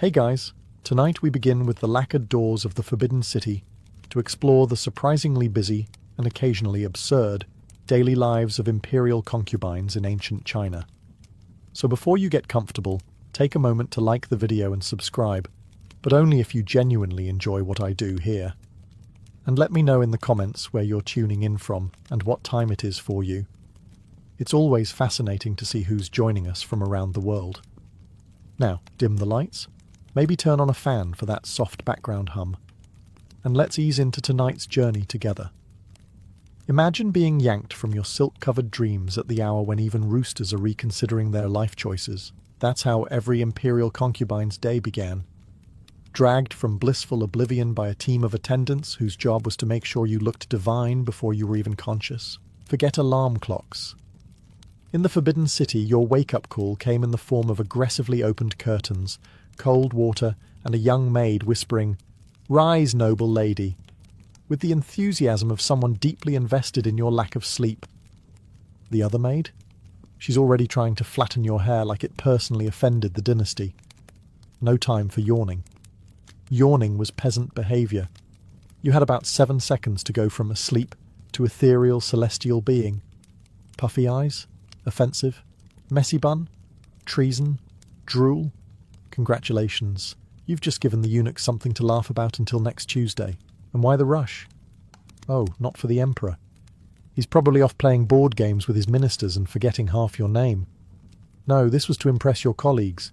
Hey guys, tonight we begin with the lacquered doors of the Forbidden City to explore the surprisingly busy and occasionally absurd daily lives of imperial concubines in ancient China. So before you get comfortable, take a moment to like the video and subscribe, but only if you genuinely enjoy what I do here. And let me know in the comments where you're tuning in from and what time it is for you. It's always fascinating to see who's joining us from around the world. Now, dim the lights, maybe turn on a fan for that soft background hum, and let's ease into tonight's journey together. Imagine being yanked from your silk-covered dreams at the hour when even roosters are reconsidering their life choices. That's how every imperial concubine's day began. Dragged from blissful oblivion by a team of attendants whose job was to make sure you looked divine before you were even conscious. Forget alarm clocks. In the Forbidden City, your wake-up call came in the form of aggressively opened curtains, cold water, and a young maid whispering, "Rise, noble lady," with the enthusiasm of someone deeply invested in your lack of sleep. The other maid? She's already trying to flatten your hair like it personally offended the dynasty. No time for yawning. Yawning was peasant behaviour. You had about 7 seconds to go from asleep to ethereal celestial being. Puffy eyes? Offensive? Messy bun? Treason? Drool? Congratulations. You've just given the eunuch something to laugh about until next Tuesday. And why the rush? Oh, not for the emperor. He's probably off playing board games with his ministers and forgetting half your name. No, this was to impress your colleagues.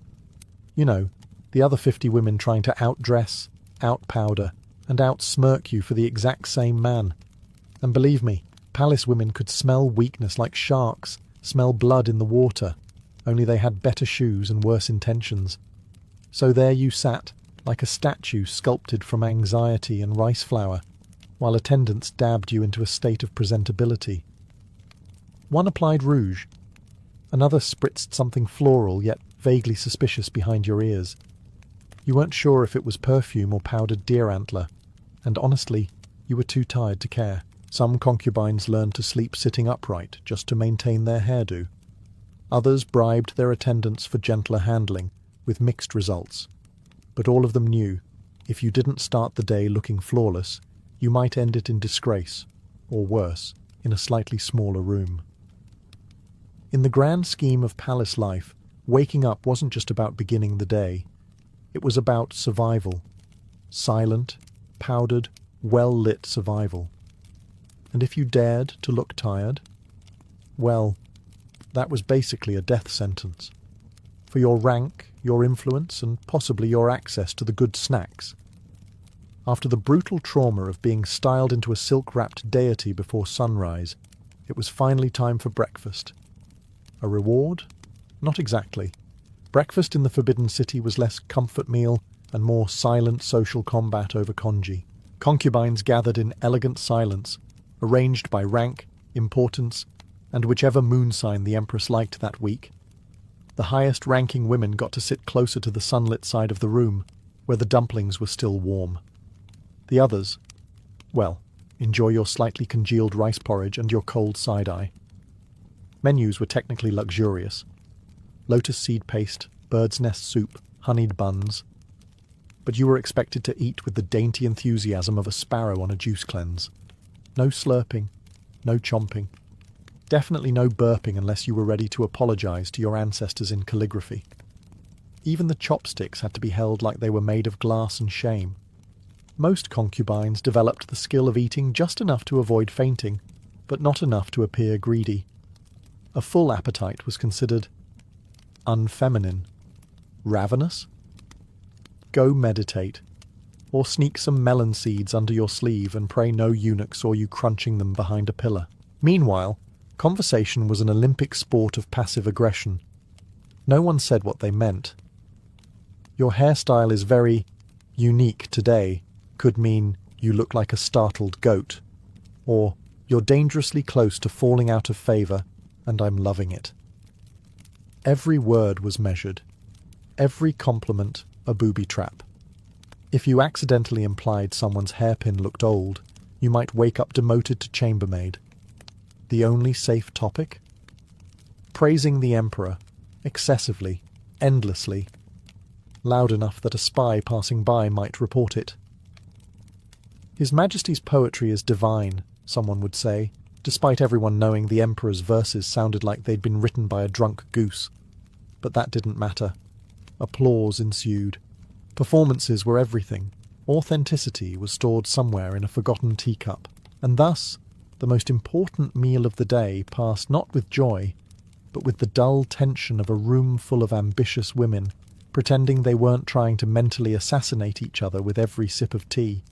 You know, the other 50 women trying to outdress, outpowder, and outsmirk you for the exact same man. And believe me, palace women could smell weakness like sharks, smell blood in the water, only they had better shoes and worse intentions. So there you sat, like a statue sculpted from anxiety and rice flour, while attendants dabbed you into a state of presentability. One applied rouge. Another spritzed something floral yet vaguely suspicious behind your ears. You weren't sure if it was perfume or powdered deer antler, and honestly, you were too tired to care. Some concubines learned to sleep sitting upright just to maintain their hairdo. Others bribed their attendants for gentler handling, with mixed results. But all of them knew, if you didn't start the day looking flawless, you might end it in disgrace, or worse, in a slightly smaller room. In the grand scheme of palace life, waking up wasn't just about beginning the day. It was about survival. Silent, powdered, well-lit survival. And if you dared to look tired, well, that was basically a death sentence. For your rank, your influence, and possibly your access to the good snacks. After the brutal trauma of being styled into a silk-wrapped deity before sunrise, it was finally time for breakfast. A reward? Not exactly. Breakfast in the Forbidden City was less comfort meal and more silent social combat over congee. Concubines gathered in elegant silence, arranged by rank, importance, and whichever moon sign the empress liked that week. The highest-ranking women got to sit closer to the sunlit side of the room, where the dumplings were still warm. The others, well, enjoy your slightly congealed rice porridge and your cold side-eye. Menus were technically luxurious. Lotus seed paste, bird's nest soup, honeyed buns. But you were expected to eat with the dainty enthusiasm of a sparrow on a juice cleanse. No slurping, no chomping. Definitely no burping unless you were ready to apologize to your ancestors in calligraphy. Even the chopsticks had to be held like they were made of glass and shame. Most concubines developed the skill of eating just enough to avoid fainting, but not enough to appear greedy. A full appetite was considered unfeminine. Ravenous? Go meditate. Or sneak some melon seeds under your sleeve and pray no eunuch saw you crunching them behind a pillar. Meanwhile, conversation was an Olympic sport of passive aggression. No one said what they meant. Your hairstyle is very unique today could mean you look like a startled goat, or you're dangerously close to falling out of favour and I'm loving it. Every word was measured. Every compliment a booby trap. If you accidentally implied someone's hairpin looked old, you might wake up demoted to chambermaid. The only safe topic? Praising the emperor, excessively, endlessly. loud enough that a spy passing by might report it. His Majesty's poetry is divine, someone would say, despite everyone knowing the Emperor's verses sounded like they'd been written by a drunk goose. But that didn't matter. Applause ensued. Performances were everything. Authenticity was stored somewhere in a forgotten teacup. And thus, the most important meal of the day passed not with joy, but with the dull tension of a room full of ambitious women, pretending they weren't trying to mentally assassinate each other with every sip of tea.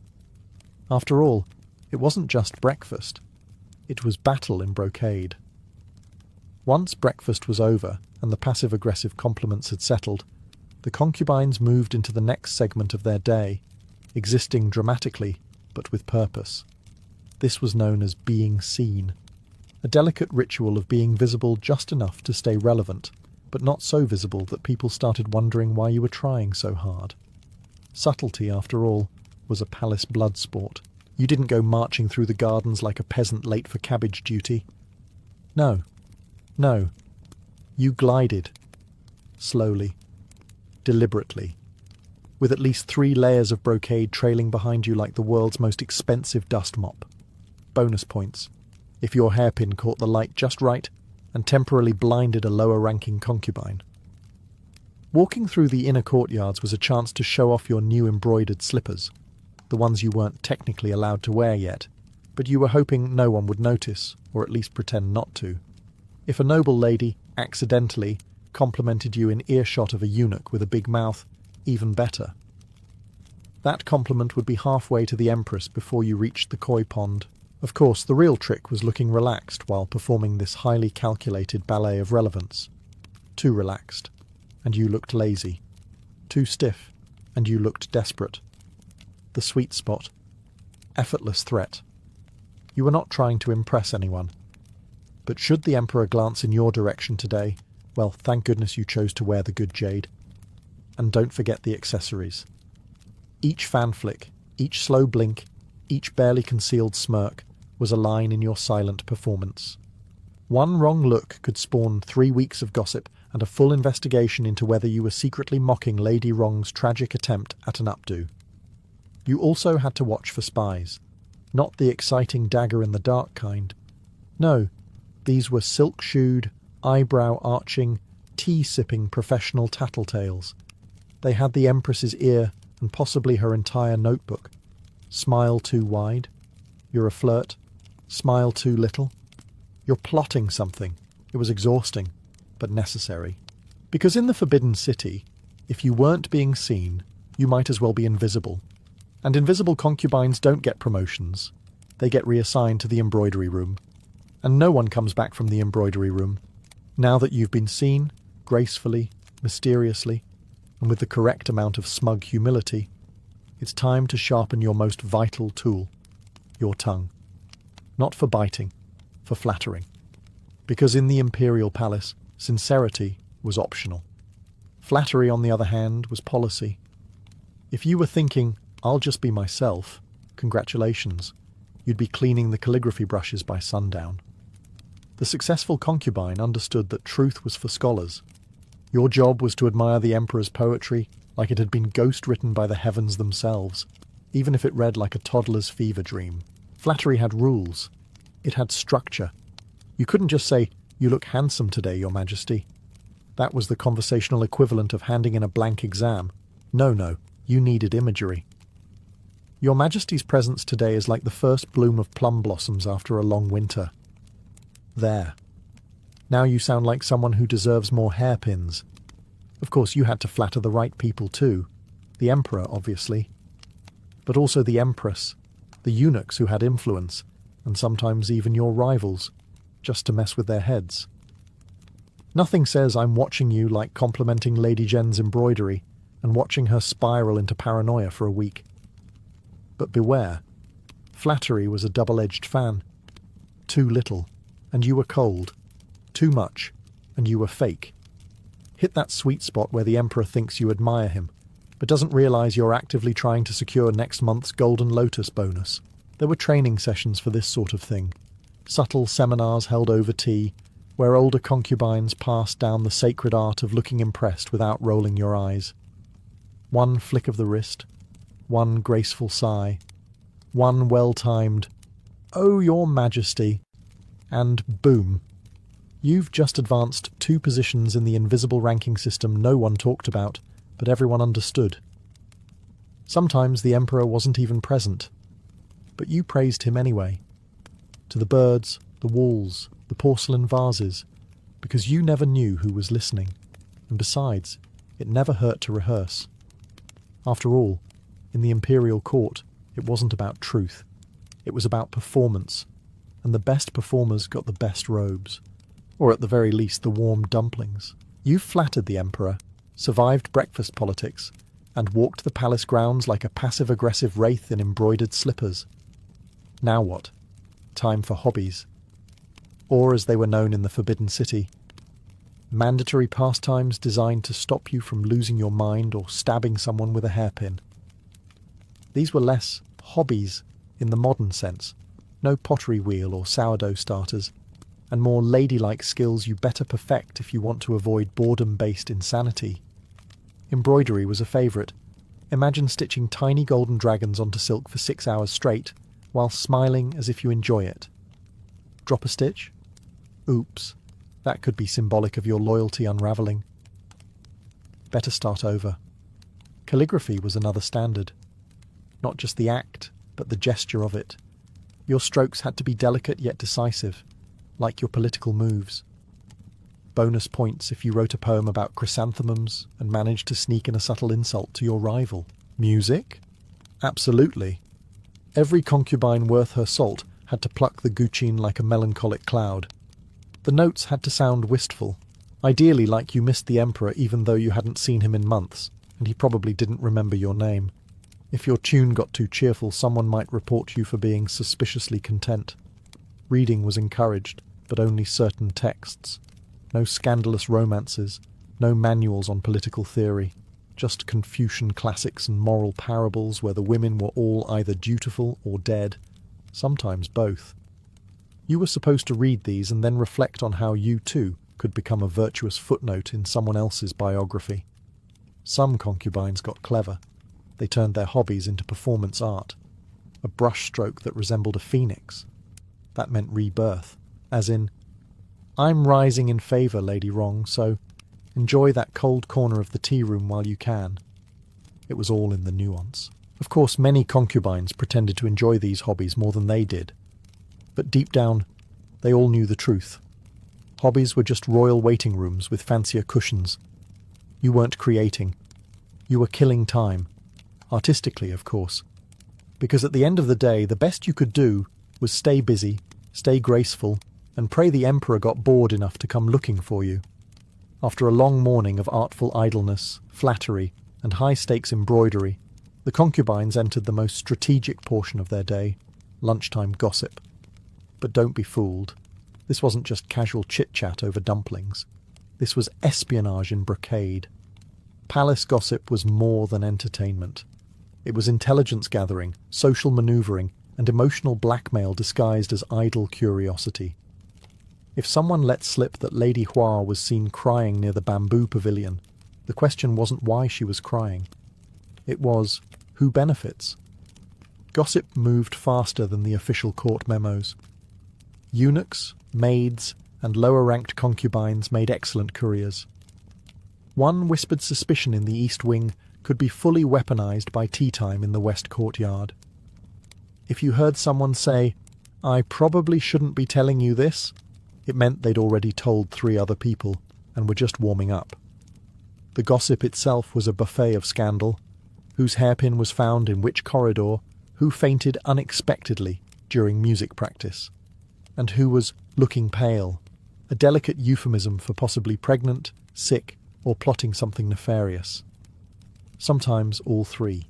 After all, it wasn't just breakfast. It was battle in brocade. Once breakfast was over and the passive-aggressive compliments had settled, the concubines moved into the next segment of their day, existing dramatically, but with purpose. This was known as being seen, a delicate ritual of being visible just enough to stay relevant, but not so visible that people started wondering why you were trying so hard. Subtlety, after all, was a palace blood sport. You didn't go marching through the gardens like a peasant late for cabbage duty. No. You glided. Slowly. Deliberately. With at least 3 layers of brocade trailing behind you like the world's most expensive dust mop. Bonus points, if your hairpin caught the light just right and temporarily blinded a lower-ranking concubine. Walking through the inner courtyards was a chance to show off your new embroidered slippers, the ones you weren't technically allowed to wear yet, but you were hoping no one would notice, or at least pretend not to. If a noble lady, accidentally, complimented you in earshot of a eunuch with a big mouth, even better. That compliment would be halfway to the Empress before you reached the koi pond. Of course, the real trick was looking relaxed while performing this highly calculated ballet of relevance. Too relaxed, and you looked lazy. Too stiff, and you looked desperate. The sweet spot. Effortless threat. You were not trying to impress anyone. But should the Emperor glance in your direction today, well, thank goodness you chose to wear the good jade. And don't forget the accessories. Each fan flick, each slow blink, each barely concealed smirk was a line in your silent performance. One wrong look could spawn 3 weeks of gossip and a full investigation into whether you were secretly mocking Lady Wrong's tragic attempt at an updo. You also had to watch for spies. Not the exciting dagger-in-the-dark kind. No, these were silk-shoed, eyebrow-arching, tea-sipping professional tattletales. They had the Empress's ear and possibly her entire notebook. Smile too wide? You're a flirt? Smile too little? You're plotting something. It was exhausting, but necessary. Because in the Forbidden City, if you weren't being seen, you might as well be invisible. And invisible concubines don't get promotions. They get reassigned to the embroidery room. And no one comes back from the embroidery room. Now that you've been seen, gracefully, mysteriously, and with the correct amount of smug humility, it's time to sharpen your most vital tool, your tongue. Not for biting, for flattering. Because in the imperial palace, sincerity was optional. Flattery, on the other hand, was policy. If you were thinking, I'll just be myself, congratulations, you'd be cleaning the calligraphy brushes by sundown. The successful concubine understood that truth was for scholars. Your job was to admire the Emperor's poetry like it had been ghost-written by the heavens themselves, even if it read like a toddler's fever dream. Flattery had rules. It had structure. You couldn't just say, "You look handsome today, Your Majesty." That was the conversational equivalent of handing in a blank exam. No, you needed imagery. Your Majesty's presence today is like the first bloom of plum blossoms after a long winter. There. Now you sound like someone who deserves more hairpins. Of course, you had to flatter the right people too. The Emperor, obviously. But also the Empress, the eunuchs who had influence, and sometimes even your rivals, just to mess with their heads. Nothing says I'm watching you like complimenting Lady Jen's embroidery and watching her spiral into paranoia for a week. But beware. Flattery was a double-edged fan. Too little, and you were cold. Too much, and you were fake. Hit that sweet spot where the Emperor thinks you admire him, but doesn't realize you're actively trying to secure next month's Golden Lotus bonus. There were training sessions for this sort of thing. Subtle seminars held over tea, where older concubines passed down the sacred art of looking impressed without rolling your eyes. One flick of the wrist, one graceful sigh, one well-timed, "Oh, your Majesty," and boom. You've just advanced 2 positions in the invisible ranking system no one talked about, but everyone understood. Sometimes the Emperor wasn't even present, but you praised him anyway. To the birds, the walls, the porcelain vases, because you never knew who was listening, and besides, it never hurt to rehearse. After all, in the imperial court, it wasn't about truth. It was about performance, and the best performers got the best robes, or at the very least the warm dumplings. You flattered the Emperor, survived breakfast politics, and walked the palace grounds like a passive-aggressive wraith in embroidered slippers. Now what? Time for hobbies. Or, as they were known in the Forbidden City, mandatory pastimes designed to stop you from losing your mind or stabbing someone with a hairpin. These were less hobbies in the modern sense, no pottery wheel or sourdough starters, and more ladylike skills you better perfect if you want to avoid boredom-based insanity. Embroidery was a favourite. Imagine stitching tiny golden dragons onto silk for 6 hours straight, while smiling as if you enjoy it. Drop a stitch? Oops, that could be symbolic of your loyalty unravelling. Better start over. Calligraphy was another standard. Not just the act, but the gesture of it. Your strokes had to be delicate yet decisive, like your political moves. Bonus points if you wrote a poem about chrysanthemums and managed to sneak in a subtle insult to your rival. Music? Absolutely. Every concubine worth her salt had to pluck the guccine like a melancholic cloud. The notes had to sound wistful, ideally like you missed the Emperor even though you hadn't seen him in months, and he probably didn't remember your name. If your tune got too cheerful, someone might report you for being suspiciously content. Reading was encouraged, but only certain texts. No scandalous romances, no manuals on political theory, just Confucian classics and moral parables where the women were all either dutiful or dead, sometimes both. You were supposed to read these and then reflect on how you, too, could become a virtuous footnote in someone else's biography. Some concubines got clever. They turned their hobbies into performance art, a brushstroke that resembled a phoenix. That meant rebirth, as in, "I'm rising in favour, Lady Wrong, so enjoy that cold corner of the tea room while you can." It was all in the nuance. Of course, many concubines pretended to enjoy these hobbies more than they did. But deep down, they all knew the truth. Hobbies were just royal waiting rooms with fancier cushions. You weren't creating. You were killing time. Artistically, of course. Because at the end of the day, the best you could do was stay busy, stay graceful, and pray the Emperor got bored enough to come looking for you. After a long morning of artful idleness, flattery, and high-stakes embroidery, the concubines entered the most strategic portion of their day, lunchtime gossip. But don't be fooled. This wasn't just casual chit-chat over dumplings. This was espionage in brocade. Palace gossip was more than entertainment. It was intelligence gathering, social manoeuvring, and emotional blackmail disguised as idle curiosity. If someone let slip that Lady Hua was seen crying near the bamboo pavilion, the question wasn't why she was crying. It was, who benefits? Gossip moved faster than the official court memos. Eunuchs, maids, and lower-ranked concubines made excellent couriers. One whispered suspicion in the East Wing could be fully weaponized by tea time in the West Courtyard. If you heard someone say, "I probably shouldn't be telling you this," it meant they'd already told 3 other people and were just warming up. The gossip itself was a buffet of scandal: whose hairpin was found in which corridor, who fainted unexpectedly during music practice, and who was looking pale, a delicate euphemism for possibly pregnant, sick, or plotting something nefarious. Sometimes all 3.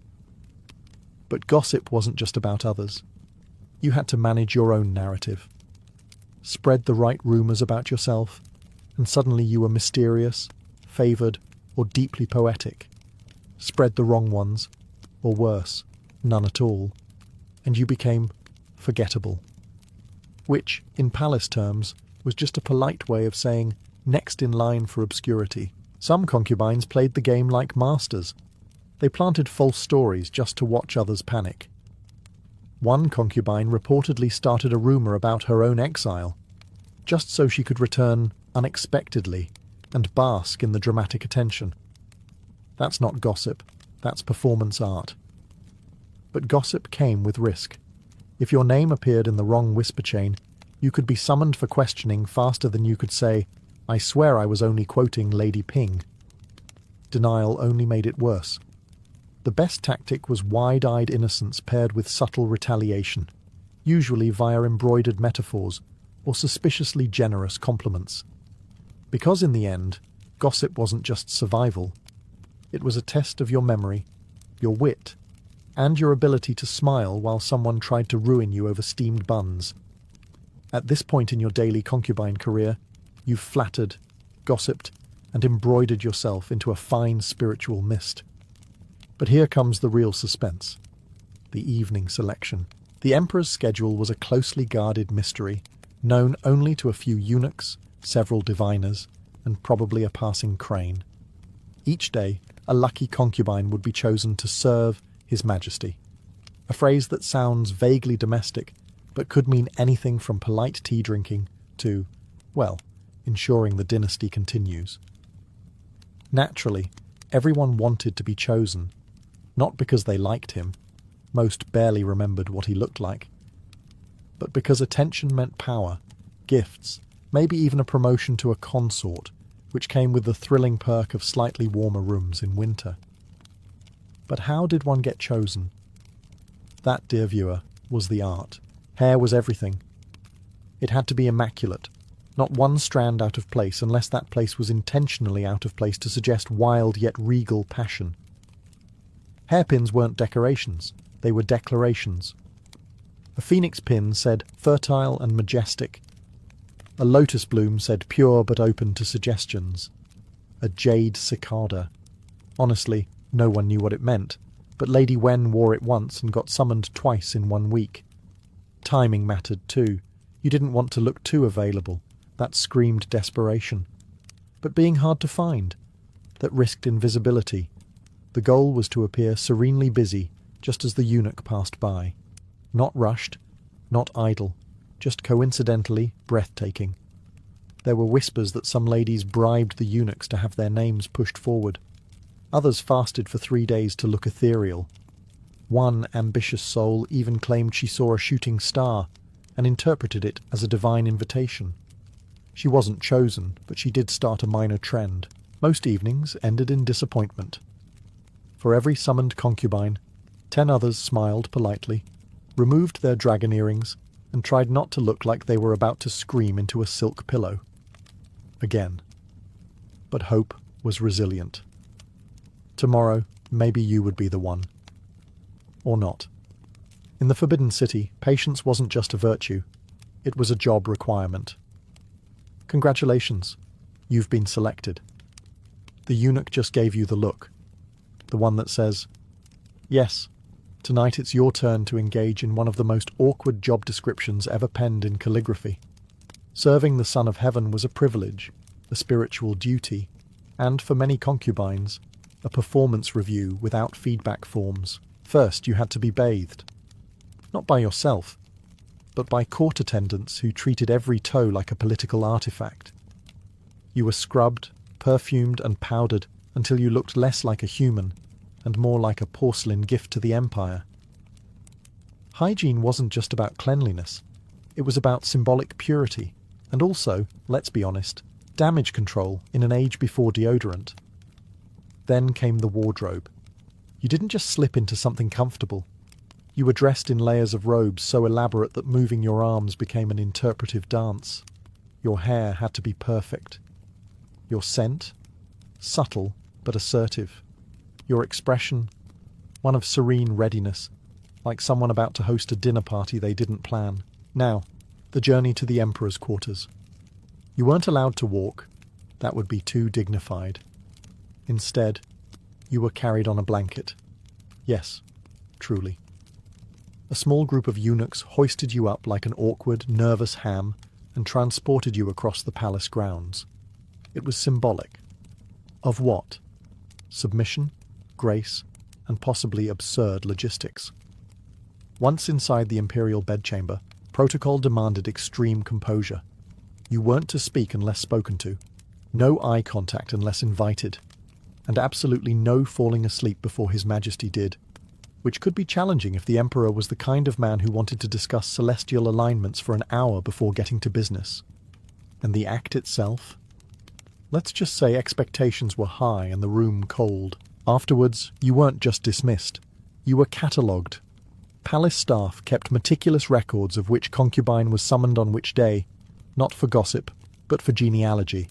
But gossip wasn't just about others. You had to manage your own narrative. Spread the right rumours about yourself, and suddenly you were mysterious, favoured, or deeply poetic. Spread the wrong ones, or worse, none at all, and you became forgettable. Which, in palace terms, was just a polite way of saying next in line for obscurity. Some concubines played the game like masters. They planted false stories just to watch others panic. One concubine reportedly started a rumor about her own exile, just so she could return unexpectedly and bask in the dramatic attention. That's not gossip, that's performance art. But gossip came with risk. If your name appeared in the wrong whisper chain, you could be summoned for questioning faster than you could say, "I swear I was only quoting Lady Ping." Denial only made it worse. The best tactic was wide-eyed innocence paired with subtle retaliation, usually via embroidered metaphors or suspiciously generous compliments. Because in the end, gossip wasn't just survival. It was a test of your memory, your wit, and your ability to smile while someone tried to ruin you over steamed buns. At this point in your daily concubine career, you've flattered, gossiped, and embroidered yourself into a fine spiritual mist. But here comes the real suspense. The evening selection. The emperor's schedule was a closely guarded mystery, known only to a few eunuchs, several diviners, and probably a passing crane. Each day, a lucky concubine would be chosen to serve His Majesty. A phrase that sounds vaguely domestic, but could mean anything from polite tea drinking to, well, ensuring the dynasty continues. Naturally, everyone wanted to be chosen, not because they liked him, most barely remembered what he looked like, but because attention meant power, gifts, maybe even a promotion to a consort, which came with the thrilling perk of slightly warmer rooms in winter. But how did one get chosen? That, dear viewer, was the art. Hair was everything. It had to be immaculate, not one strand out of place unless that place was intentionally out of place to suggest wild yet regal passion. Hairpins weren't decorations, they were declarations. A phoenix pin said fertile and majestic. A lotus bloom said pure but open to suggestions. A jade cicada. Honestly, no one knew what it meant, but Lady Wen wore it once and got summoned twice in 1 week. Timing mattered too. You didn't want to look too available. That screamed desperation. But being hard to find. That risked invisibility. The goal was to appear serenely busy, just as the eunuch passed by. Not rushed, not idle, just coincidentally breathtaking. There were whispers that some ladies bribed the eunuchs to have their names pushed forward. Others fasted for 3 days to look ethereal. One ambitious soul even claimed she saw a shooting star and interpreted it as a divine invitation. She wasn't chosen, but she did start a minor trend. Most evenings ended in disappointment. For every summoned concubine, 10 others smiled politely, removed their dragon earrings, and tried not to look like they were about to scream into a silk pillow. Again. But hope was resilient. Tomorrow, maybe you would be the one. Or not. In the Forbidden City, patience wasn't just a virtue, it was a job requirement. Congratulations, you've been selected. The eunuch just gave you the look, the one that says, "Yes, tonight it's your turn to engage in one of the most awkward job descriptions ever penned in calligraphy. Serving the Son of Heaven was a privilege, a spiritual duty, and for many concubines, a performance review without feedback forms. First, you had to be bathed. Not by yourself, but by court attendants who treated every toe like a political artifact. You were scrubbed, perfumed and powdered until you looked less like a human and more like a porcelain gift to the empire. Hygiene wasn't just about cleanliness. It was about symbolic purity and also, let's be honest, damage control in an age before deodorant. Then came the wardrobe. You didn't just slip into something comfortable. You were dressed in layers of robes so elaborate that moving your arms became an interpretive dance. Your hair had to be perfect. Your scent? Subtle but assertive. Your expression? One of serene readiness, like someone about to host a dinner party they didn't plan. Now, the journey to the Emperor's quarters. You weren't allowed to walk. That would be too dignified. Instead, you were carried on a blanket. Yes, truly. A small group of eunuchs hoisted you up like an awkward, nervous ham and transported you across the palace grounds. It was symbolic. Of what? Submission? Grace? and possibly absurd logistics. Once inside the imperial bedchamber, protocol demanded extreme composure. You weren't to speak unless spoken to, no eye contact unless invited, and absolutely no falling asleep before His Majesty did, which could be challenging if the Emperor was the kind of man who wanted to discuss celestial alignments for an hour before getting to business. And the act itself? Let's just say expectations were high and the room cold. Afterwards, you weren't just dismissed. You were catalogued. Palace staff kept meticulous records of which concubine was summoned on which day, not for gossip, but for genealogy.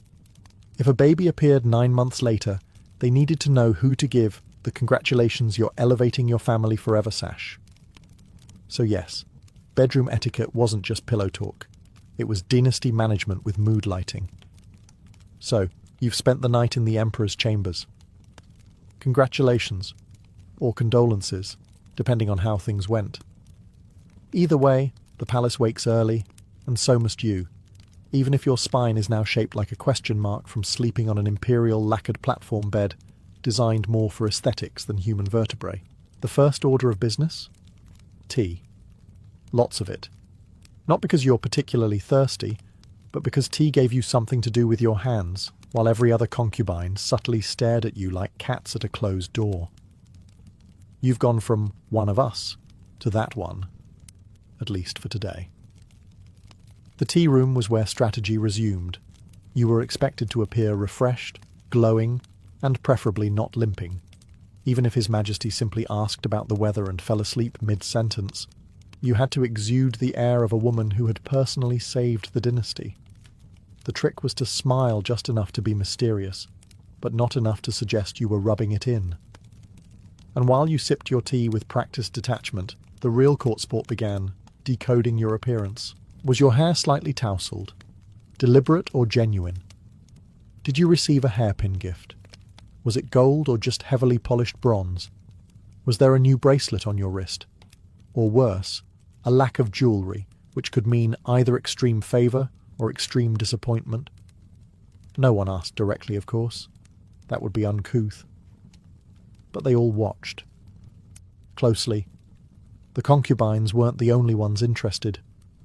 If a baby appeared 9 months later, they needed to know who to give the "congratulations, you're elevating your family forever" sash. So yes, bedroom etiquette wasn't just pillow talk. It was dynasty management with mood lighting. So, you've spent the night in the Emperor's chambers. Congratulations, or condolences, depending on how things went. Either way, the palace wakes early, and so must you, even if your spine is now shaped like a question mark from sleeping on an imperial lacquered platform bed designed more for aesthetics than human vertebrae. The first order of business? Tea. Lots of it. Not because you're particularly thirsty, but because tea gave you something to do with your hands, while every other concubine subtly stared at you like cats at a closed door. You've gone from one of us to that one, at least for today. The tea room was where strategy resumed. You were expected to appear refreshed, glowing, and preferably not limping. Even if His Majesty simply asked about the weather and fell asleep mid-sentence, you had to exude the air of a woman who had personally saved the dynasty. The trick was to smile just enough to be mysterious, but not enough to suggest you were rubbing it in. And while you sipped your tea with practiced detachment, the real court sport began, decoding your appearance. Was your hair slightly tousled? Deliberate or genuine? Did you receive a hairpin gift? Was it gold or just heavily polished bronze? Was there a new bracelet on your wrist? Or worse, a lack of jewellery, which could mean either extreme favour or extreme disappointment? No one asked directly, of course. That would be uncouth. But they all watched. Closely. The concubines weren't the only ones interested.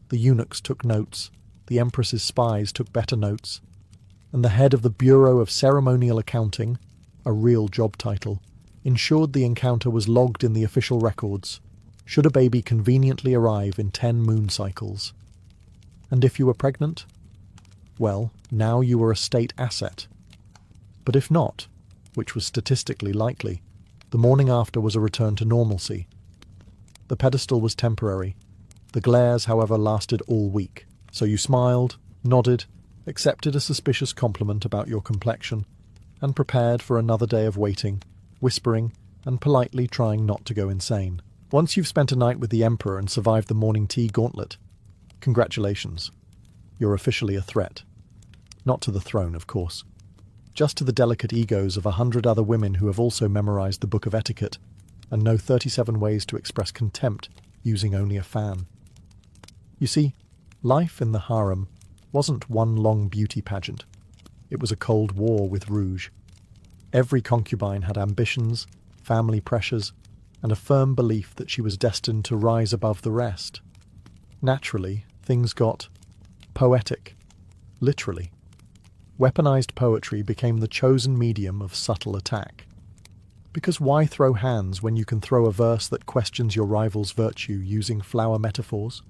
The eunuchs took notes, the Empress's spies took better notes, and the head of the Bureau of Ceremonial Accounting, a real job title, ensured the encounter was logged in the official records, should a baby conveniently arrive in 10 moon cycles. And if you were pregnant? Well, now you were a state asset. But if not, which was statistically likely, the morning after was a return to normalcy. The pedestal was temporary. The glares, however, lasted all week. So you smiled, nodded, accepted a suspicious compliment about your complexion, and prepared for another day of waiting, whispering and politely trying not to go insane. Once you've spent a night with the Emperor and survived the morning tea gauntlet, congratulations. You're officially a threat. Not to the throne, of course. Just to the delicate egos of 100 other women who have also memorized the Book of Etiquette and know 37 ways to express contempt using only a fan. You see, life in the harem wasn't one long beauty pageant. It was a cold war with rouge. Every concubine had ambitions, family pressures, and a firm belief that she was destined to rise above the rest. Naturally, things got poetic, literally. Weaponized poetry became the chosen medium of subtle attack. Because why throw hands when you can throw a verse that questions your rival's virtue using flower metaphors?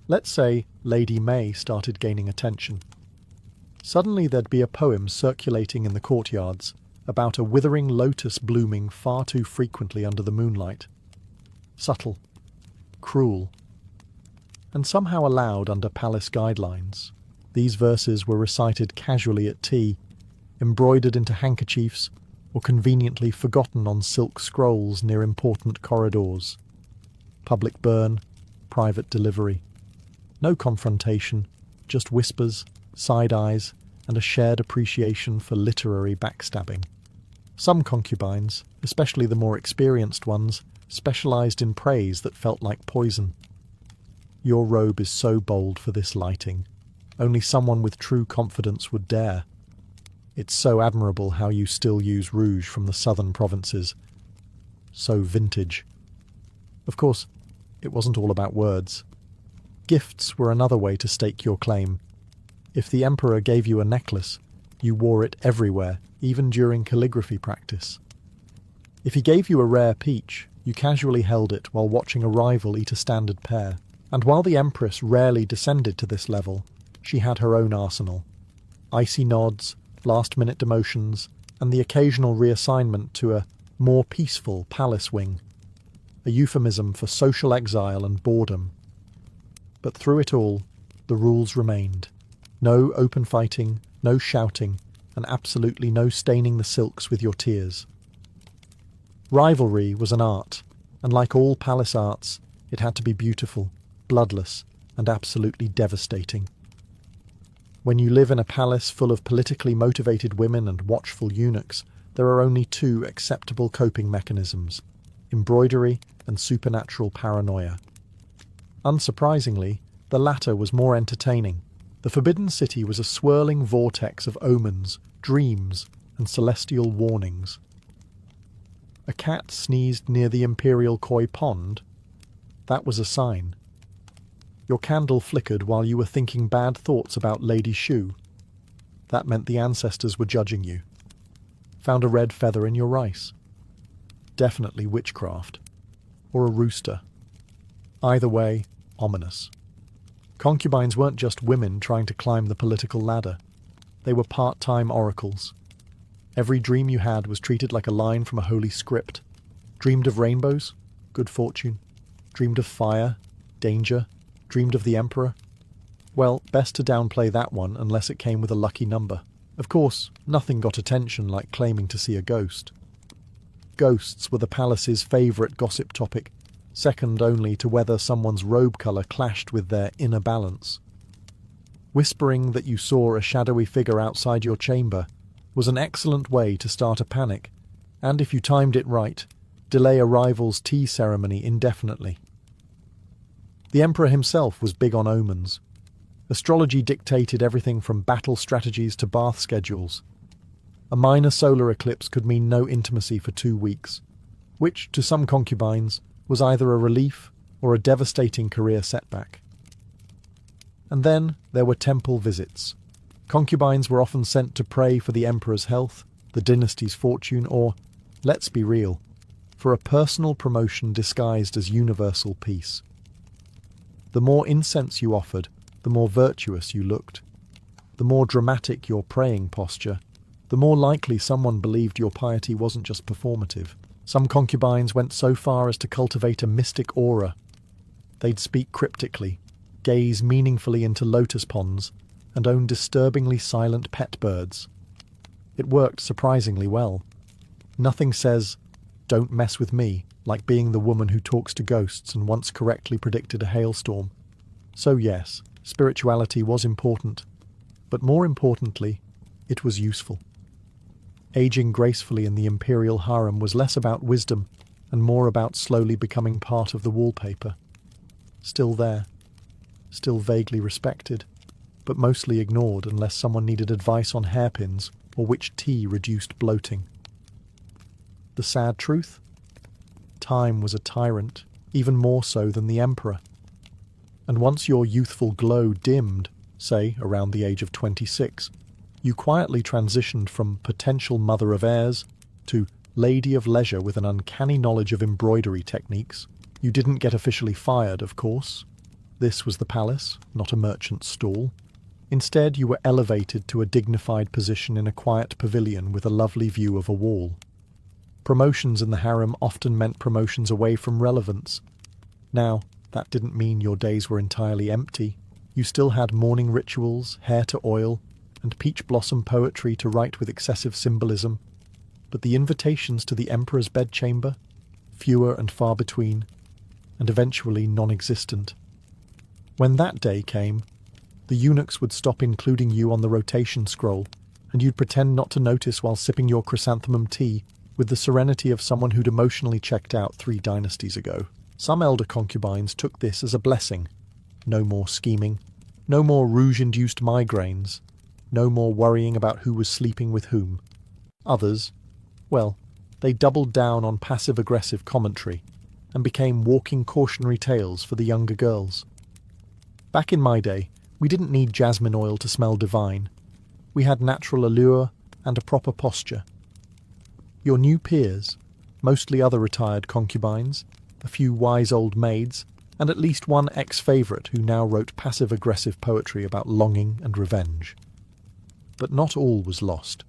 Let's say Lady May started gaining attention. Suddenly there'd be a poem circulating in the courtyards about a withering lotus blooming far too frequently under the moonlight. Subtle, cruel, and somehow allowed under palace guidelines. These verses were recited casually at tea, embroidered into handkerchiefs, or conveniently forgotten on silk scrolls near important corridors. Public burn, private delivery. No confrontation, just whispers, side eyes, and a shared appreciation for literary backstabbing. Some concubines, especially the more experienced ones, specialized in praise that felt like poison. Your robe is so bold for this lighting. Only someone with true confidence would dare. It's so admirable how you still use rouge from the southern provinces. so vintage. Of course, it wasn't all about words. Gifts were another way to stake your claim. If the emperor gave you a necklace, you wore it everywhere, even during calligraphy practice. If he gave you a rare peach, you casually held it while watching a rival eat a standard pear. And while the empress rarely descended to this level, she had her own arsenal. Icy nods, last-minute demotions, and the occasional reassignment to a more peaceful palace wing. A euphemism for social exile and boredom. But through it all, the rules remained. No open fighting, no shouting, and absolutely no staining the silks with your tears. Rivalry was an art, and like all palace arts, it had to be beautiful, bloodless, and absolutely devastating. When you live in a palace full of politically motivated women and watchful eunuchs, there are only two acceptable coping mechanisms: embroidery and supernatural paranoia. Unsurprisingly, the latter was more entertaining. The Forbidden City was a swirling vortex of omens, dreams, and celestial warnings. A cat sneezed near the imperial koi pond. That was a sign. Your candle flickered while you were thinking bad thoughts about Lady Shu. That meant the ancestors were judging you. Found a red feather in your rice. Definitely witchcraft. Or a rooster. Either way, ominous. Concubines weren't just women trying to climb the political ladder. They were part-time oracles. Every dream you had was treated like a line from a holy script. Dreamed of rainbows? Good fortune. Dreamed of fire? Danger? Dreamed of the emperor? Well, best to downplay that one unless it came with a lucky number. Of course, nothing got attention like claiming to see a ghost. Ghosts were the palace's favourite gossip topic, second only to whether someone's robe colour clashed with their inner balance. Whispering that you saw a shadowy figure outside your chamber was an excellent way to start a panic, and if you timed it right, delay a rival's tea ceremony indefinitely. The emperor himself was big on omens. Astrology dictated everything from battle strategies to bath schedules. A minor solar eclipse could mean no intimacy for 2 weeks, which, to some concubines, was either a relief or a devastating career setback. And then there were temple visits. Concubines were often sent to pray for the emperor's health, the dynasty's fortune, or, let's be real, for a personal promotion disguised as universal peace. The more incense you offered, the more virtuous you looked. The more dramatic your praying posture, the more likely someone believed your piety wasn't just performative. Some concubines went so far as to cultivate a mystic aura. They'd speak cryptically, gaze meaningfully into lotus ponds, and own disturbingly silent pet birds. It worked surprisingly well. Nothing says, "Don't mess with me," like being the woman who talks to ghosts and once correctly predicted a hailstorm. So yes, spirituality was important, but more importantly, it was useful. Aging gracefully in the imperial harem was less about wisdom and more about slowly becoming part of the wallpaper. Still there, still vaguely respected, but mostly ignored unless someone needed advice on hairpins or which tea reduced bloating. The sad truth? Time was a tyrant, even more so than the emperor. And once your youthful glow dimmed, say around the age of 26, you quietly transitioned from potential mother of heirs to lady of leisure with an uncanny knowledge of embroidery techniques. You didn't get officially fired, of course. This was the palace, not a merchant's stall. Instead, you were elevated to a dignified position in a quiet pavilion with a lovely view of a wall. Promotions in the harem often meant promotions away from relevance. Now, that didn't mean your days were entirely empty. You still had morning rituals, hair to oil, and peach blossom poetry to write with excessive symbolism. But the invitations to the emperor's bedchamber? Fewer and far between, and eventually non-existent. When that day came, the eunuchs would stop including you on the rotation scroll, and you'd pretend not to notice while sipping your chrysanthemum tea with the serenity of someone who'd emotionally checked out 3 dynasties ago. Some elder concubines took this as a blessing. No more scheming, no more rouge-induced migraines, no more worrying about who was sleeping with whom. Others, well, They doubled down on passive-aggressive commentary and became walking cautionary tales for the younger girls. Back in my day, we didn't need jasmine oil to smell divine. We had natural allure and a proper posture. Your new peers, mostly other retired concubines, a few wise old maids, and at least one ex-favourite who now wrote passive-aggressive poetry about longing and revenge. But not all was lost.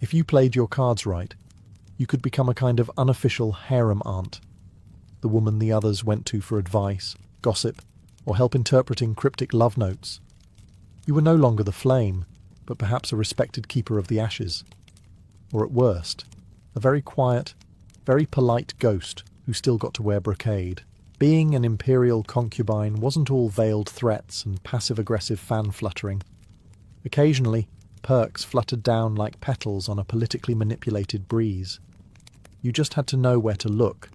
If you played your cards right, you could become a kind of unofficial harem aunt, the woman the others went to for advice, gossip, or help interpreting cryptic love notes. You were no longer the flame, but perhaps a respected keeper of the ashes. Or at worst, a very quiet, very polite ghost who still got to wear brocade. Being an imperial concubine wasn't all veiled threats and passive-aggressive fan-fluttering. Occasionally, perks fluttered down like petals on a politically manipulated breeze. You just had to know where to look,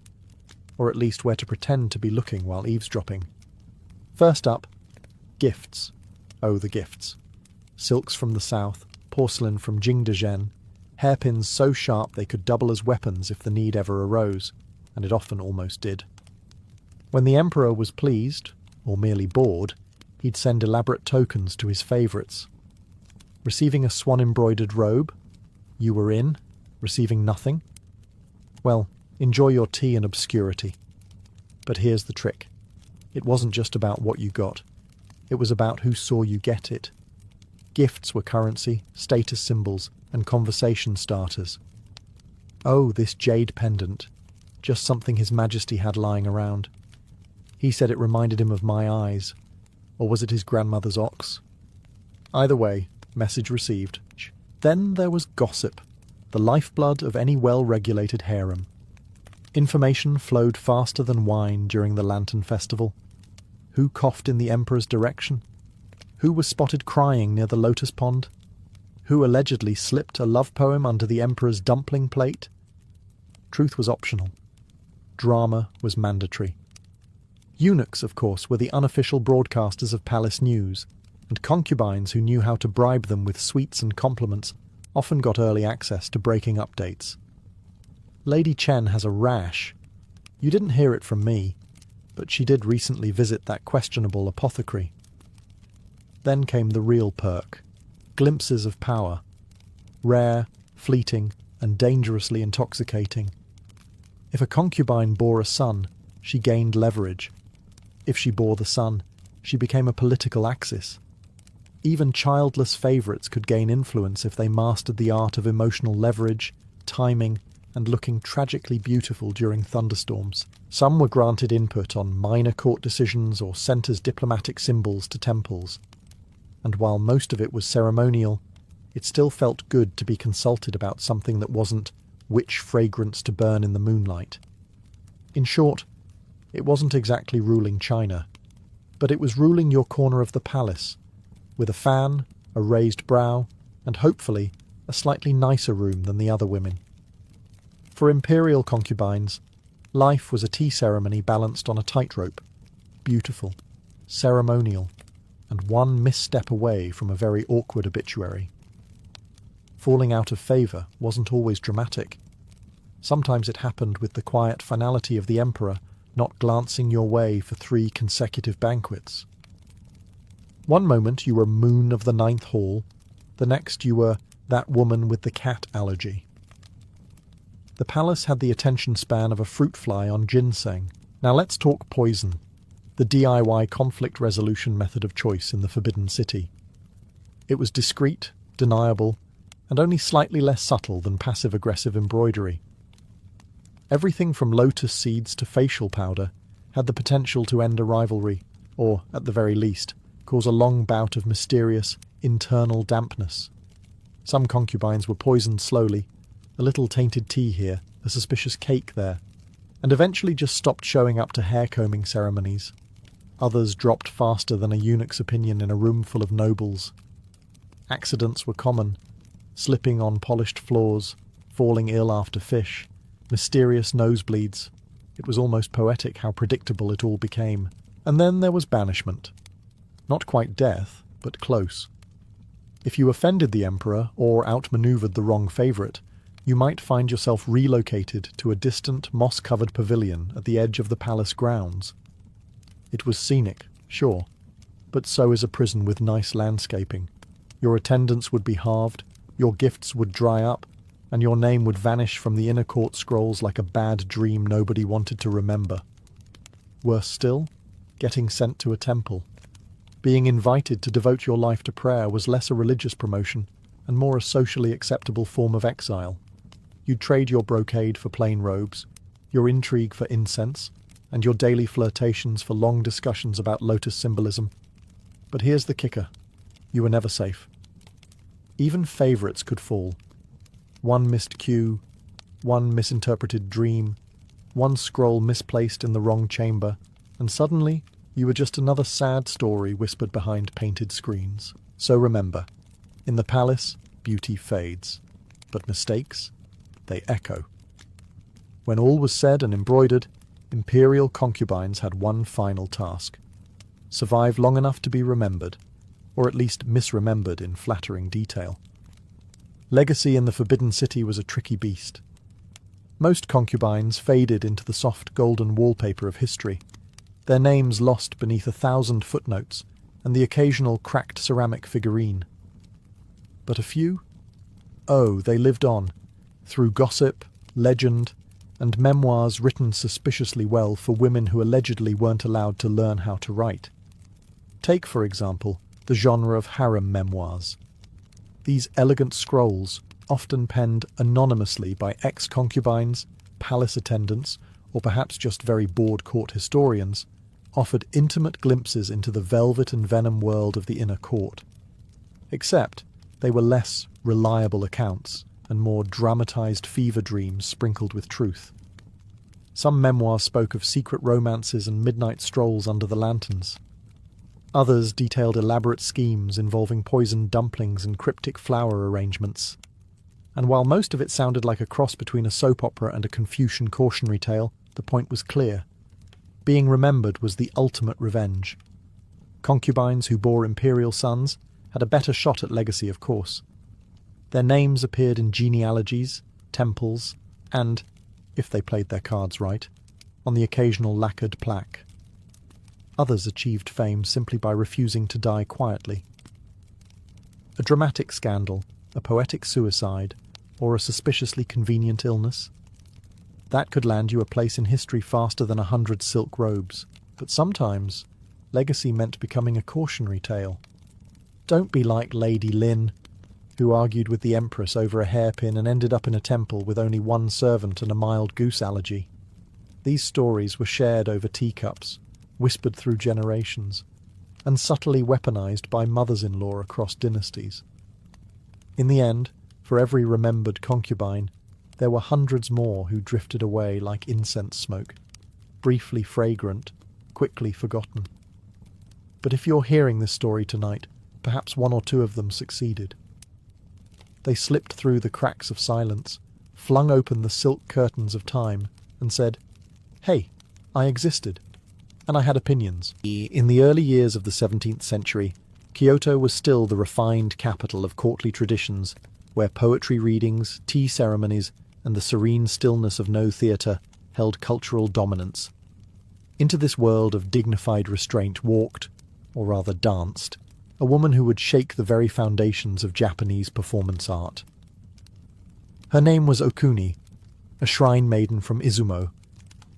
or at least where to pretend to be looking while eavesdropping. First up, gifts. Oh, the gifts. Silks from the south, porcelain from Jingdezhen, hairpins so sharp they could double as weapons if the need ever arose, and it often almost did. When the emperor was pleased, or merely bored, he'd send elaborate tokens to his favourites. Receiving a swan-embroidered robe? You were in. Receiving nothing? Well, enjoy your tea in obscurity. But here's the trick. It wasn't just about what you got. It was about who saw you get it. Gifts were currency, status symbols, and conversation starters. Oh, this jade pendant. Just something His Majesty had lying around. He said it reminded him of my eyes. Or was it his grandmother's ox? Either way, message received. Then there was gossip, the lifeblood of any well-regulated harem. Information flowed faster than wine during the Lantern Festival. Who coughed in the emperor's direction? Who was spotted crying near the lotus pond? Who allegedly slipped a love poem under the emperor's dumpling plate? Truth was optional. Drama was mandatory. Eunuchs, of course, were the unofficial broadcasters of palace news, and concubines who knew how to bribe them with sweets and compliments often got early access to breaking updates. Lady Chen has a rash. You didn't hear it from me, but she did recently visit that questionable apothecary. Then came the real perk. Glimpses of power. Rare, fleeting, and dangerously intoxicating. If a concubine bore a son, she gained leverage. If she bore the son, she became a political axis. Even childless favourites could gain influence if they mastered the art of emotional leverage, timing, and looking tragically beautiful during thunderstorms. Some were granted input on minor court decisions or sent as diplomatic symbols to temples. And while most of it was ceremonial, it still felt good to be consulted about something that wasn't witch fragrance to burn in the moonlight. In short, it wasn't exactly ruling China, but it was ruling your corner of the palace, with a fan, a raised brow, and hopefully a slightly nicer room than the other women. For imperial concubines, life was a tea ceremony balanced on a tightrope, beautiful, ceremonial, and one misstep away from a very awkward obituary. Falling out of favour wasn't always dramatic. Sometimes it happened with the quiet finality of the emperor not glancing your way for 3 consecutive banquets. One moment you were moon of the 9th hall, the next you were that woman with the cat allergy. The palace had the attention span of a fruit fly on ginseng. Now let's talk poison, the DIY conflict resolution method of choice in the Forbidden City. It was discreet, deniable, and only slightly less subtle than passive-aggressive embroidery. Everything from lotus seeds to facial powder had the potential to end a rivalry, or, at the very least, cause a long bout of mysterious, internal dampness. Some concubines were poisoned slowly, a little tainted tea here, a suspicious cake there, and eventually just stopped showing up to hair-combing ceremonies. Others dropped faster than a eunuch's opinion in a room full of nobles. Accidents were common, slipping on polished floors, falling ill after fish, mysterious nosebleeds. It was almost poetic how predictable it all became. And then there was banishment. Not quite death, but close. If you offended the emperor or outmaneuvered the wrong favourite, You might find yourself relocated to a distant, moss-covered pavilion at the edge of the palace grounds. It was scenic, sure, but so is a prison with nice landscaping. Your attendance would be halved, your gifts would dry up, and your name would vanish from the inner court scrolls like a bad dream nobody wanted to remember. Worse still, getting sent to a temple. Being invited to devote your life to prayer was less a religious promotion and more a socially acceptable form of exile. You'd trade your brocade for plain robes, your intrigue for incense, and your daily flirtations for long discussions about lotus symbolism. But here's the kicker. You were never safe. Even favourites could fall. One missed cue, one misinterpreted dream, one scroll misplaced in the wrong chamber, and suddenly you were just another sad story whispered behind painted screens. So remember, in the palace, beauty fades, but mistakes, they echo. When all was said and embroidered, imperial concubines had one final task: survive long enough to be remembered, or at least misremembered in flattering detail. Legacy in the Forbidden City was a tricky beast. Most concubines faded into the soft golden wallpaper of history, their names lost beneath 1,000 footnotes and the occasional cracked ceramic figurine. But a few? Oh, they lived on, through gossip, legend, and memoirs written suspiciously well for women who allegedly weren't allowed to learn how to write. Take, for example, the genre of harem memoirs. These elegant scrolls, often penned anonymously by ex-concubines, palace attendants, or perhaps just very bored court historians, offered intimate glimpses into the velvet and venom world of the inner court. Except they were less reliable accounts and more dramatized fever dreams sprinkled with truth. Some memoirs spoke of secret romances and midnight strolls under the lanterns. Others detailed elaborate schemes involving poisoned dumplings and cryptic flower arrangements. And while most of it sounded like a cross between a soap opera and a Confucian cautionary tale, the point was clear. Being remembered was the ultimate revenge. Concubines who bore imperial sons had a better shot at legacy, of course. Their names appeared in genealogies, temples, and, if they played their cards right, on the occasional lacquered plaque. Others achieved fame simply by refusing to die quietly. A dramatic scandal, a poetic suicide, or a suspiciously convenient illness? That could land you a place in history faster than 100 silk robes. But sometimes, legacy meant becoming a cautionary tale. Don't be like Lady Lin, who argued with the Empress over a hairpin and ended up in a temple with only one servant and a mild goose allergy. These stories were shared over teacups, whispered through generations, and subtly weaponized by mothers-in-law across dynasties. In the end, for every remembered concubine, there were hundreds more who drifted away like incense smoke, briefly fragrant, quickly forgotten. But if you're hearing this story tonight, perhaps one or two of them succeeded. They slipped through the cracks of silence, flung open the silk curtains of time, and said, "Hey, I existed, and I had opinions." In the early years of the 17th century, Kyoto was still the refined capital of courtly traditions, where poetry readings, tea ceremonies, and the serene stillness of no theatre held cultural dominance. Into this world of dignified restraint walked, or rather danced, a woman who would shake the very foundations of Japanese performance art. Her name was Okuni, a shrine maiden from Izumo,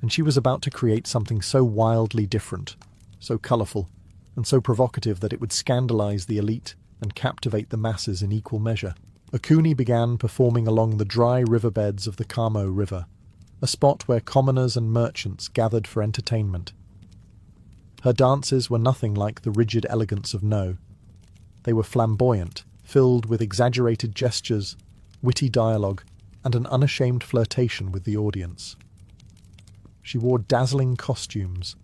and she was about to create something so wildly different, so colourful, and so provocative that it would scandalise the elite and captivate the masses in equal measure. Okuni began performing along the dry riverbeds of the Kamo River, a spot where commoners and merchants gathered for entertainment. Her dances were nothing like the rigid elegance of No. They were flamboyant, filled with exaggerated gestures, witty dialogue, and an unashamed flirtation with the audience. She wore dazzling costumes,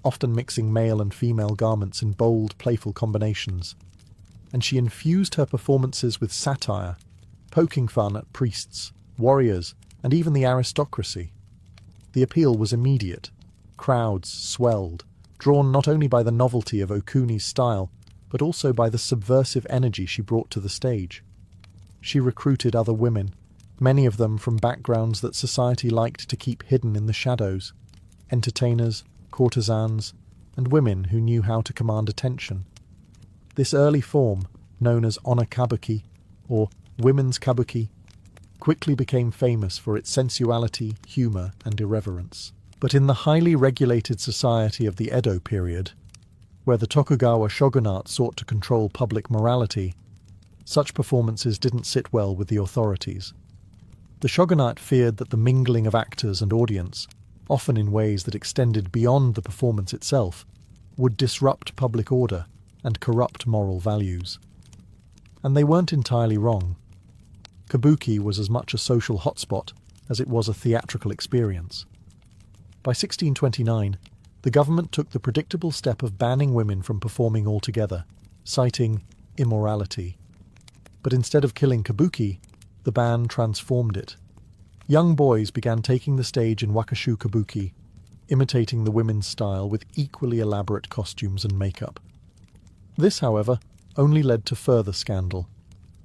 often mixing male and female garments in bold, playful combinations, and she infused her performances with satire, poking fun at priests, warriors, and even the aristocracy. The appeal was immediate. Crowds swelled, drawn not only by the novelty of Okuni's style, but also by the subversive energy she brought to the stage. She recruited other women, many of them from backgrounds that society liked to keep hidden in the shadows: entertainers, courtesans, and women who knew how to command attention. This early form, known as honor kabuki, or women's kabuki, quickly became famous for its sensuality, humor, and irreverence. But in the highly regulated society of the Edo period, where the Tokugawa shogunate sought to control public morality, such performances didn't sit well with the authorities. The shogunate feared that the mingling of actors and audience, often in ways that extended beyond the performance itself, would disrupt public order and corrupt moral values. And they weren't entirely wrong. Kabuki was as much a social hotspot as it was a theatrical experience. By 1629, the government took the predictable step of banning women from performing altogether, citing immorality. But instead of killing kabuki, the ban transformed it. Young boys began taking the stage in wakashu kabuki, imitating the women's style with equally elaborate costumes and makeup. This, however, only led to further scandal,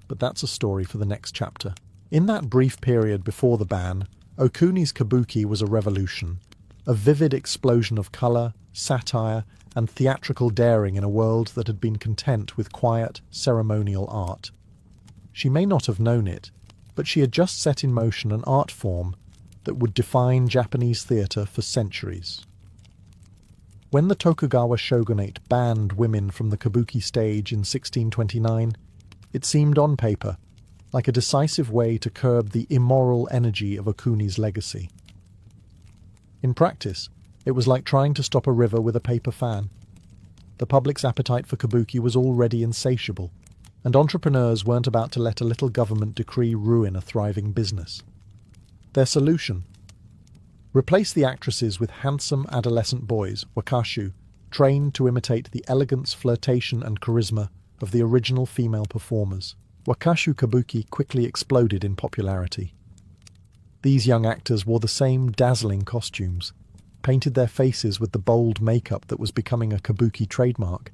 but that's a story for the next chapter. In that brief period before the ban, Okuni's kabuki was a revolution, a vivid explosion of colour, satire, and theatrical daring in a world that had been content with quiet, ceremonial art. She may not have known it, but she had just set in motion an art form that would define Japanese theatre for centuries. When the Tokugawa shogunate banned women from the kabuki stage in 1629, it seemed on paper like a decisive way to curb the immoral energy of Okuni's legacy. In practice, it was like trying to stop a river with a paper fan. The public's appetite for kabuki was already insatiable, and entrepreneurs weren't about to let a little government decree ruin a thriving business. Their solution: replace the actresses with handsome adolescent boys, wakashu, trained to imitate the elegance, flirtation, and charisma of the original female performers. Wakashu kabuki quickly exploded in popularity. These young actors wore the same dazzling costumes, painted their faces with the bold makeup that was becoming a kabuki trademark,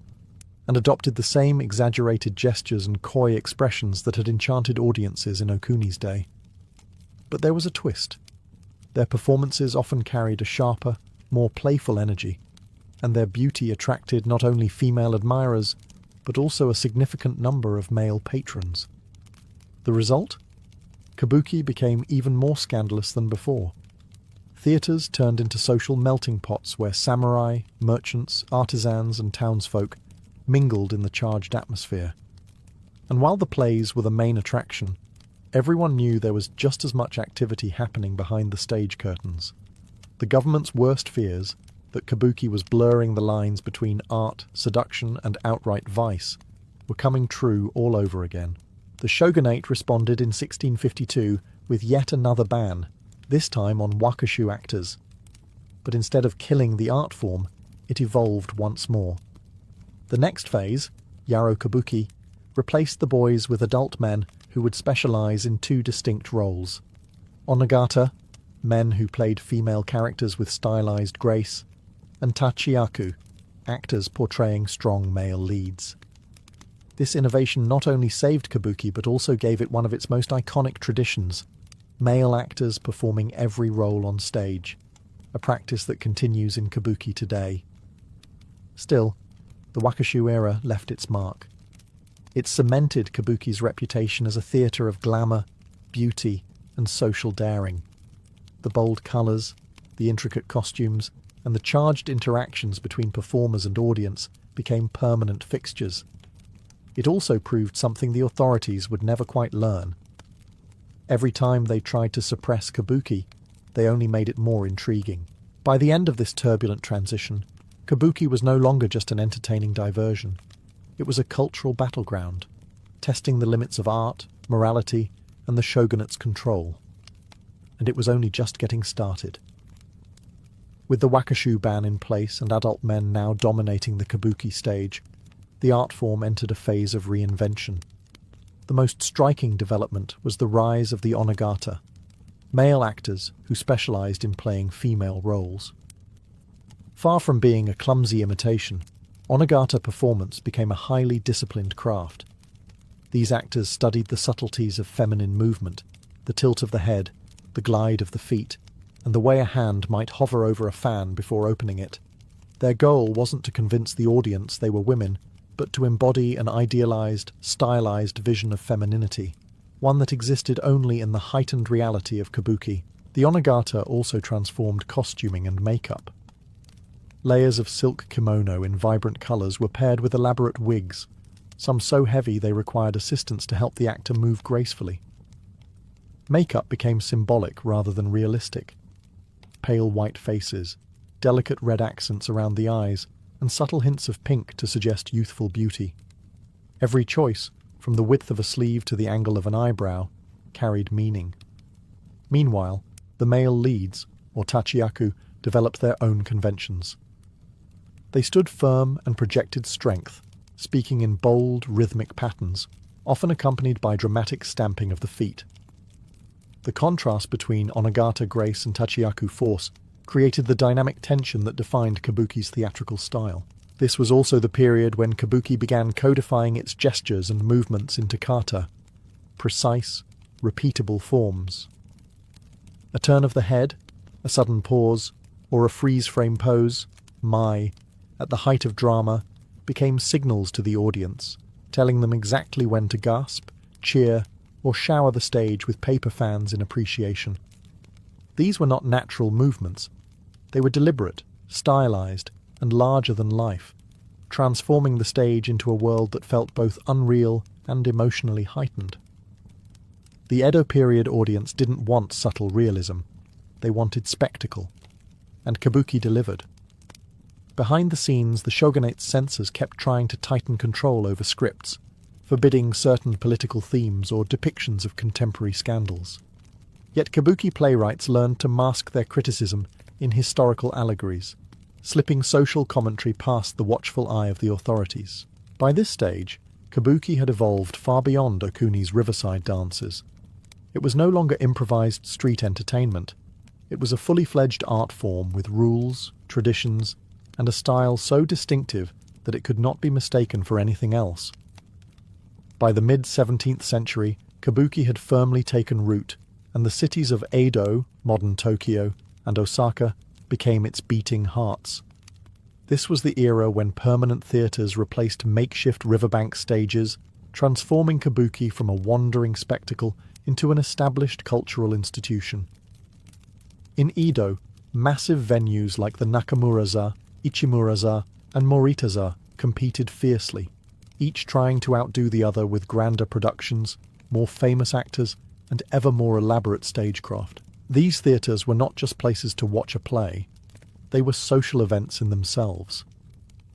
and adopted the same exaggerated gestures and coy expressions that had enchanted audiences in Okuni's day. But there was a twist. Their performances often carried a sharper, more playful energy, and their beauty attracted not only female admirers, but also a significant number of male patrons. The result? Kabuki became even more scandalous than before. Theatres turned into social melting pots where samurai, merchants, artisans, and townsfolk mingled in the charged atmosphere. And while the plays were the main attraction, everyone knew there was just as much activity happening behind the stage curtains. The government's worst fears, that kabuki was blurring the lines between art, seduction, and outright vice, were coming true all over again. The shogunate responded in 1652 with yet another ban, this time on wakashu actors. But instead of killing the art form, it evolved once more. The next phase, yaro kabuki, replaced the boys with adult men who would specialize in two distinct roles: onagata, men who played female characters with stylized grace, and tachiaku, actors portraying strong male leads. This innovation not only saved kabuki but also gave it one of its most iconic traditions: male actors performing every role on stage, a practice that continues in kabuki today. Still, the wakashu era left its mark. It cemented kabuki's reputation as a theatre of glamour, beauty, and social daring. The bold colours, the intricate costumes, and the charged interactions between performers and audience became permanent fixtures. It also proved something the authorities would never quite learn. Every time they tried to suppress kabuki, they only made it more intriguing. By the end of this turbulent transition, kabuki was no longer just an entertaining diversion. It was a cultural battleground, testing the limits of art, morality, and the shogunate's control. And it was only just getting started. With the wakashu ban in place and adult men now dominating the kabuki stage, the art form entered a phase of reinvention. The most striking development was the rise of the onagata, male actors who specialized in playing female roles. Far from being a clumsy imitation, onagata performance became a highly disciplined craft. These actors studied the subtleties of feminine movement, the tilt of the head, the glide of the feet, and the way a hand might hover over a fan before opening it. Their goal wasn't to convince the audience they were women, but to embody an idealized, stylized vision of femininity, one that existed only in the heightened reality of kabuki. The onagata also transformed costuming and makeup. Layers of silk kimono in vibrant colors were paired with elaborate wigs, some so heavy they required assistance to help the actor move gracefully. Makeup became symbolic rather than realistic. Pale white faces, delicate red accents around the eyes, and subtle hints of pink to suggest youthful beauty. Every choice, from the width of a sleeve to the angle of an eyebrow, carried meaning. Meanwhile, the male leads, or tachiyaku, developed their own conventions. They stood firm and projected strength, speaking in bold, rhythmic patterns, often accompanied by dramatic stamping of the feet. The contrast between onagata grace and tachiyaku force created the dynamic tension that defined kabuki's theatrical style. This was also the period when kabuki began codifying its gestures and movements into kata, precise, repeatable forms. A turn of the head, a sudden pause, or a freeze-frame pose, at the height of drama, became signals to the audience, telling them exactly when to gasp, cheer, or shower the stage with paper fans in appreciation. These were not natural movements. They were deliberate, stylized, and larger than life, transforming the stage into a world that felt both unreal and emotionally heightened. The Edo period audience didn't want subtle realism. They wanted spectacle. And kabuki delivered. Behind the scenes, the shogunate's censors kept trying to tighten control over scripts, forbidding certain political themes or depictions of contemporary scandals. Yet kabuki playwrights learned to mask their criticism in historical allegories, slipping social commentary past the watchful eye of the authorities. By this stage, kabuki had evolved far beyond Okuni's riverside dances. It was no longer improvised street entertainment. It was a fully fledged art form with rules, traditions, and a style so distinctive that it could not be mistaken for anything else. By the mid-17th century, kabuki had firmly taken root, and the cities of Edo, modern Tokyo, and Osaka became its beating hearts. This was the era when permanent theatres replaced makeshift riverbank stages, transforming kabuki from a wandering spectacle into an established cultural institution. In Edo, massive venues like the Nakamura-za, Ichimura-za, and Morita-za competed fiercely, each trying to outdo the other with grander productions, more famous actors, and ever more elaborate stagecraft. These theatres were not just places to watch a play, they were social events in themselves.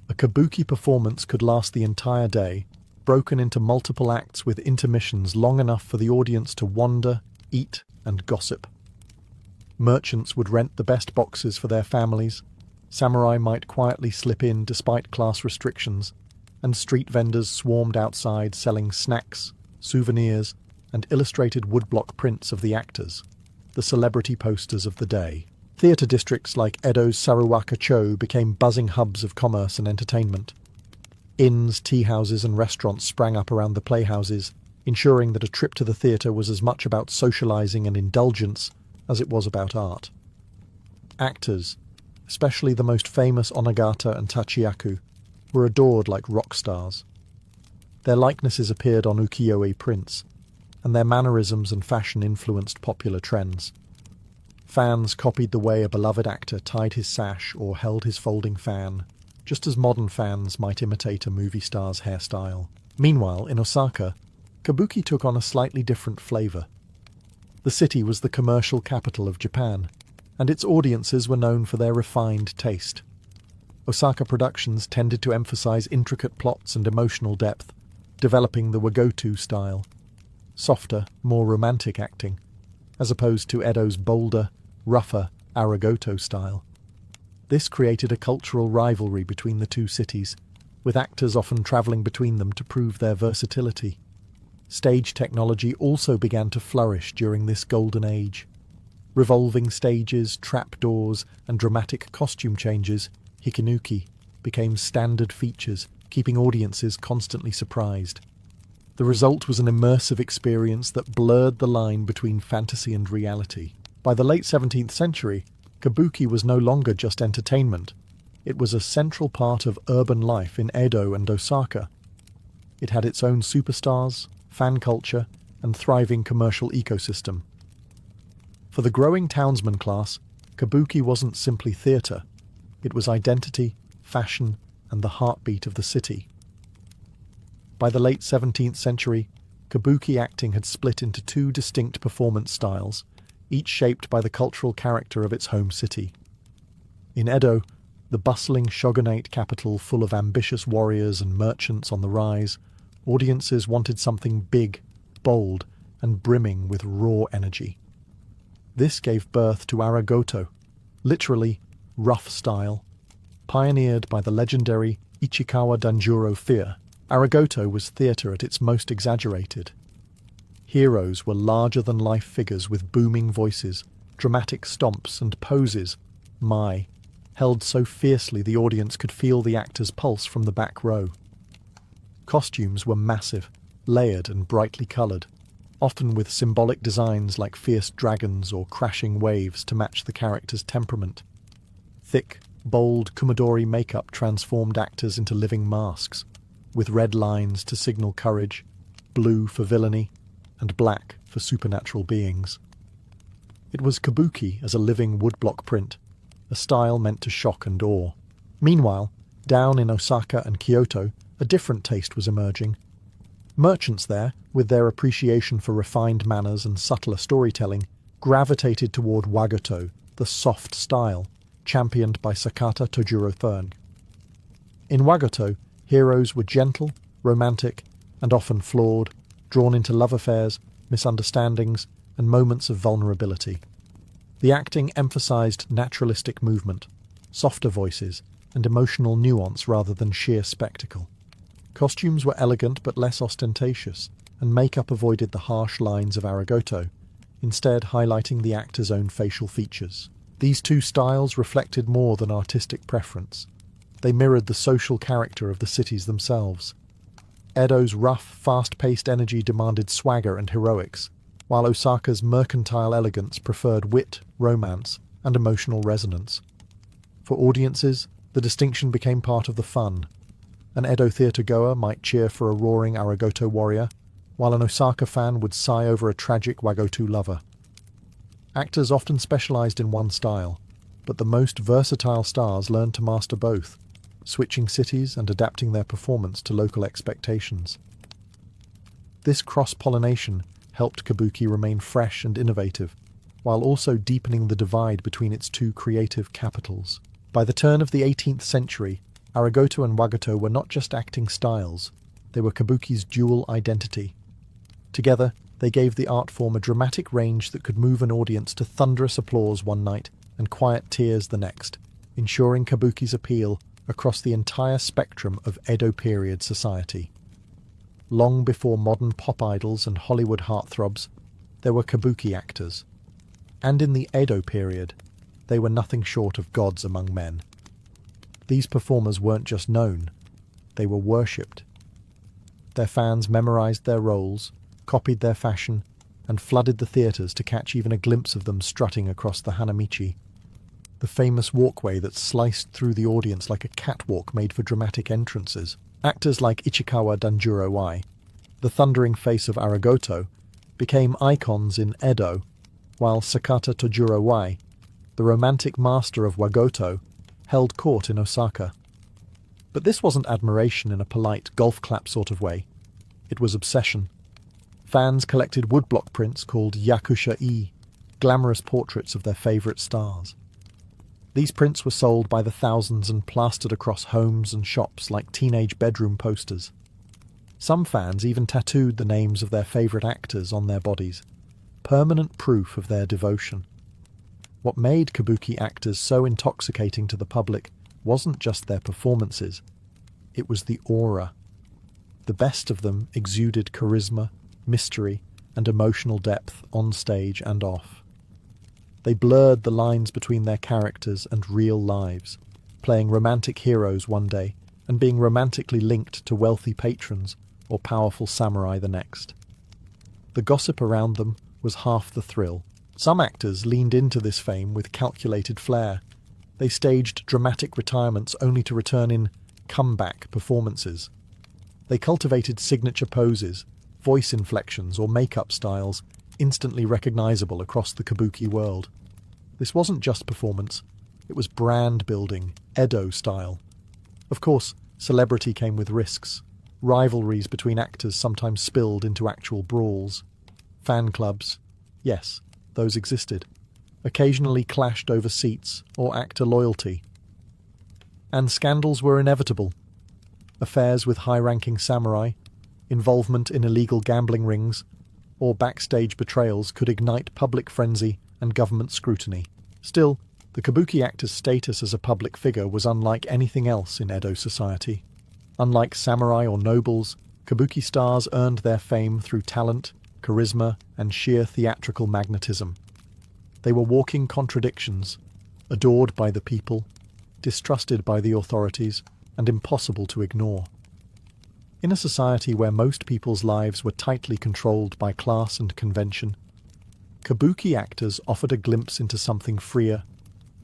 A kabuki performance could last the entire day, broken into multiple acts with intermissions long enough for the audience to wander, eat, and gossip. Merchants would rent the best boxes for their families, samurai might quietly slip in despite class restrictions, and street vendors swarmed outside selling snacks, souvenirs, and illustrated woodblock prints of the actors, the celebrity posters of the day. Theatre districts like Edo's Saruwaka-cho became buzzing hubs of commerce and entertainment. Inns, tea houses, and restaurants sprang up around the playhouses, ensuring that a trip to the theatre was as much about socializing and indulgence as it was about art. Actors, especially the most famous onagata and tachiyaku, were adored like rock stars. Their likenesses appeared on ukiyo-e prints, and their mannerisms and fashion influenced popular trends. Fans copied the way a beloved actor tied his sash or held his folding fan, just as modern fans might imitate a movie star's hairstyle. Meanwhile, in Osaka, kabuki took on a slightly different flavour. The city was the commercial capital of Japan, and its audiences were known for their refined taste. Osaka productions tended to emphasize intricate plots and emotional depth, developing the wagoto style, softer, more romantic acting, as opposed to Edo's bolder, rougher arigoto style. This created a cultural rivalry between the two cities, with actors often travelling between them to prove their versatility. Stage technology also began to flourish during this golden age. Revolving stages, trapdoors, and dramatic costume changes, hikinuki, became standard features, keeping audiences constantly surprised. The result was an immersive experience that blurred the line between fantasy and reality. By the late 17th century, kabuki was no longer just entertainment. It was a central part of urban life in Edo and Osaka. It had its own superstars, fan culture, and thriving commercial ecosystem. For the growing townsman class, kabuki wasn't simply theatre. It was identity, fashion, and the heartbeat of the city. By the late 17th century, kabuki acting had split into two distinct performance styles, each shaped by the cultural character of its home city. In Edo, the bustling shogunate capital full of ambitious warriors and merchants on the rise, audiences wanted something big, bold, and brimming with raw energy. This gave birth to Aragoto, literally rough style. Pioneered by the legendary Ichikawa Danjuro fear, Aragoto was theatre at its most exaggerated. Heroes were larger-than-life figures with booming voices, dramatic stomps and poses, held so fiercely the audience could feel the actor's pulse from the back row. Costumes were massive, layered and brightly coloured, often with symbolic designs like fierce dragons or crashing waves to match the character's temperament. Thick, bold Kumadori makeup transformed actors into living masks, with red lines to signal courage, blue for villainy, and black for supernatural beings. It was kabuki as a living woodblock print, a style meant to shock and awe. Meanwhile, down in Osaka and Kyoto, a different taste was emerging. Merchants there, with their appreciation for refined manners and subtler storytelling, gravitated toward wagoto, the soft style, championed by Sakata Tojuro III. In wagoto, heroes were gentle, romantic, and often flawed, drawn into love affairs, misunderstandings, and moments of vulnerability. The acting emphasized naturalistic movement, softer voices, and emotional nuance rather than sheer spectacle. Costumes were elegant but less ostentatious, and makeup avoided the harsh lines of Aragoto, instead highlighting the actor's own facial features. These two styles reflected more than artistic preference. They mirrored the social character of the cities themselves. Edo's rough, fast-paced energy demanded swagger and heroics, while Osaka's mercantile elegance preferred wit, romance, and emotional resonance. For audiences, the distinction became part of the fun. An Edo theatre-goer might cheer for a roaring Aragoto warrior, while an Osaka fan would sigh over a tragic Wagoto lover. Actors often specialized in one style, but the most versatile stars learned to master both, switching cities and adapting their performance to local expectations. This cross-pollination helped kabuki remain fresh and innovative, while also deepening the divide between its two creative capitals. By the turn of the 18th century, Aragoto and wagoto were not just acting styles, they were kabuki's dual identity. Together, they gave the art form a dramatic range that could move an audience to thunderous applause one night and quiet tears the next, ensuring kabuki's appeal across the entire spectrum of Edo period society. Long before modern pop idols and Hollywood heartthrobs, there were kabuki actors. And in the Edo period, they were nothing short of gods among men. These performers weren't just known, they were worshipped. Their fans memorized their roles, copied their fashion, and flooded the theatres to catch even a glimpse of them strutting across the Hanamichi, the famous walkway that sliced through the audience like a catwalk made for dramatic entrances. Actors like Ichikawa Danjuro, the thundering face of Aragoto, became icons in Edo, while Sakata Tojuro, the romantic master of wagoto, held court in Osaka. But this wasn't admiration in a polite golf clap sort of way. It was obsession. Fans collected woodblock prints called yakusha-e, glamorous portraits of their favourite stars. These prints were sold by the thousands and plastered across homes and shops like teenage bedroom posters. Some fans even tattooed the names of their favourite actors on their bodies, permanent proof of their devotion. What made kabuki actors so intoxicating to the public wasn't just their performances, it was the aura. The best of them exuded charisma, mystery, and emotional depth on stage and off. They blurred the lines between their characters and real lives, playing romantic heroes one day and being romantically linked to wealthy patrons, or powerful samurai the next. The gossip around them was half the thrill. Some actors leaned into this fame with calculated flair. They staged dramatic retirements only to return in comeback performances. They cultivated signature poses, voice inflections, or makeup styles instantly recognizable across the kabuki world. This wasn't just performance, it was brand building, Edo style. Of course, celebrity came with risks. Rivalries between actors sometimes spilled into actual brawls. Fan clubs, yes, those existed, occasionally clashed over seats or actor loyalty. And scandals were inevitable. Affairs with high-ranking samurai, involvement in illegal gambling rings, or backstage betrayals could ignite public frenzy and government scrutiny. Still, the kabuki actor's status as a public figure was unlike anything else in Edo society. Unlike samurai or nobles, kabuki stars earned their fame through talent, charisma, and sheer theatrical magnetism. They were walking contradictions, adored by the people, distrusted by the authorities, and impossible to ignore. In a society where most people's lives were tightly controlled by class and convention, kabuki actors offered a glimpse into something freer,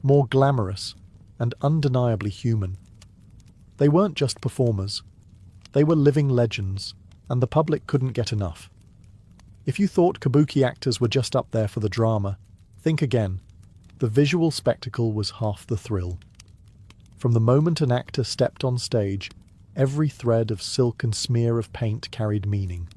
more glamorous, and undeniably human. They weren't just performers. They were living legends, and the public couldn't get enough. If you thought kabuki actors were just up there for the drama, think again. The visual spectacle was half the thrill. From the moment an actor stepped on stage, every thread of silk and smear of paint carried meaning.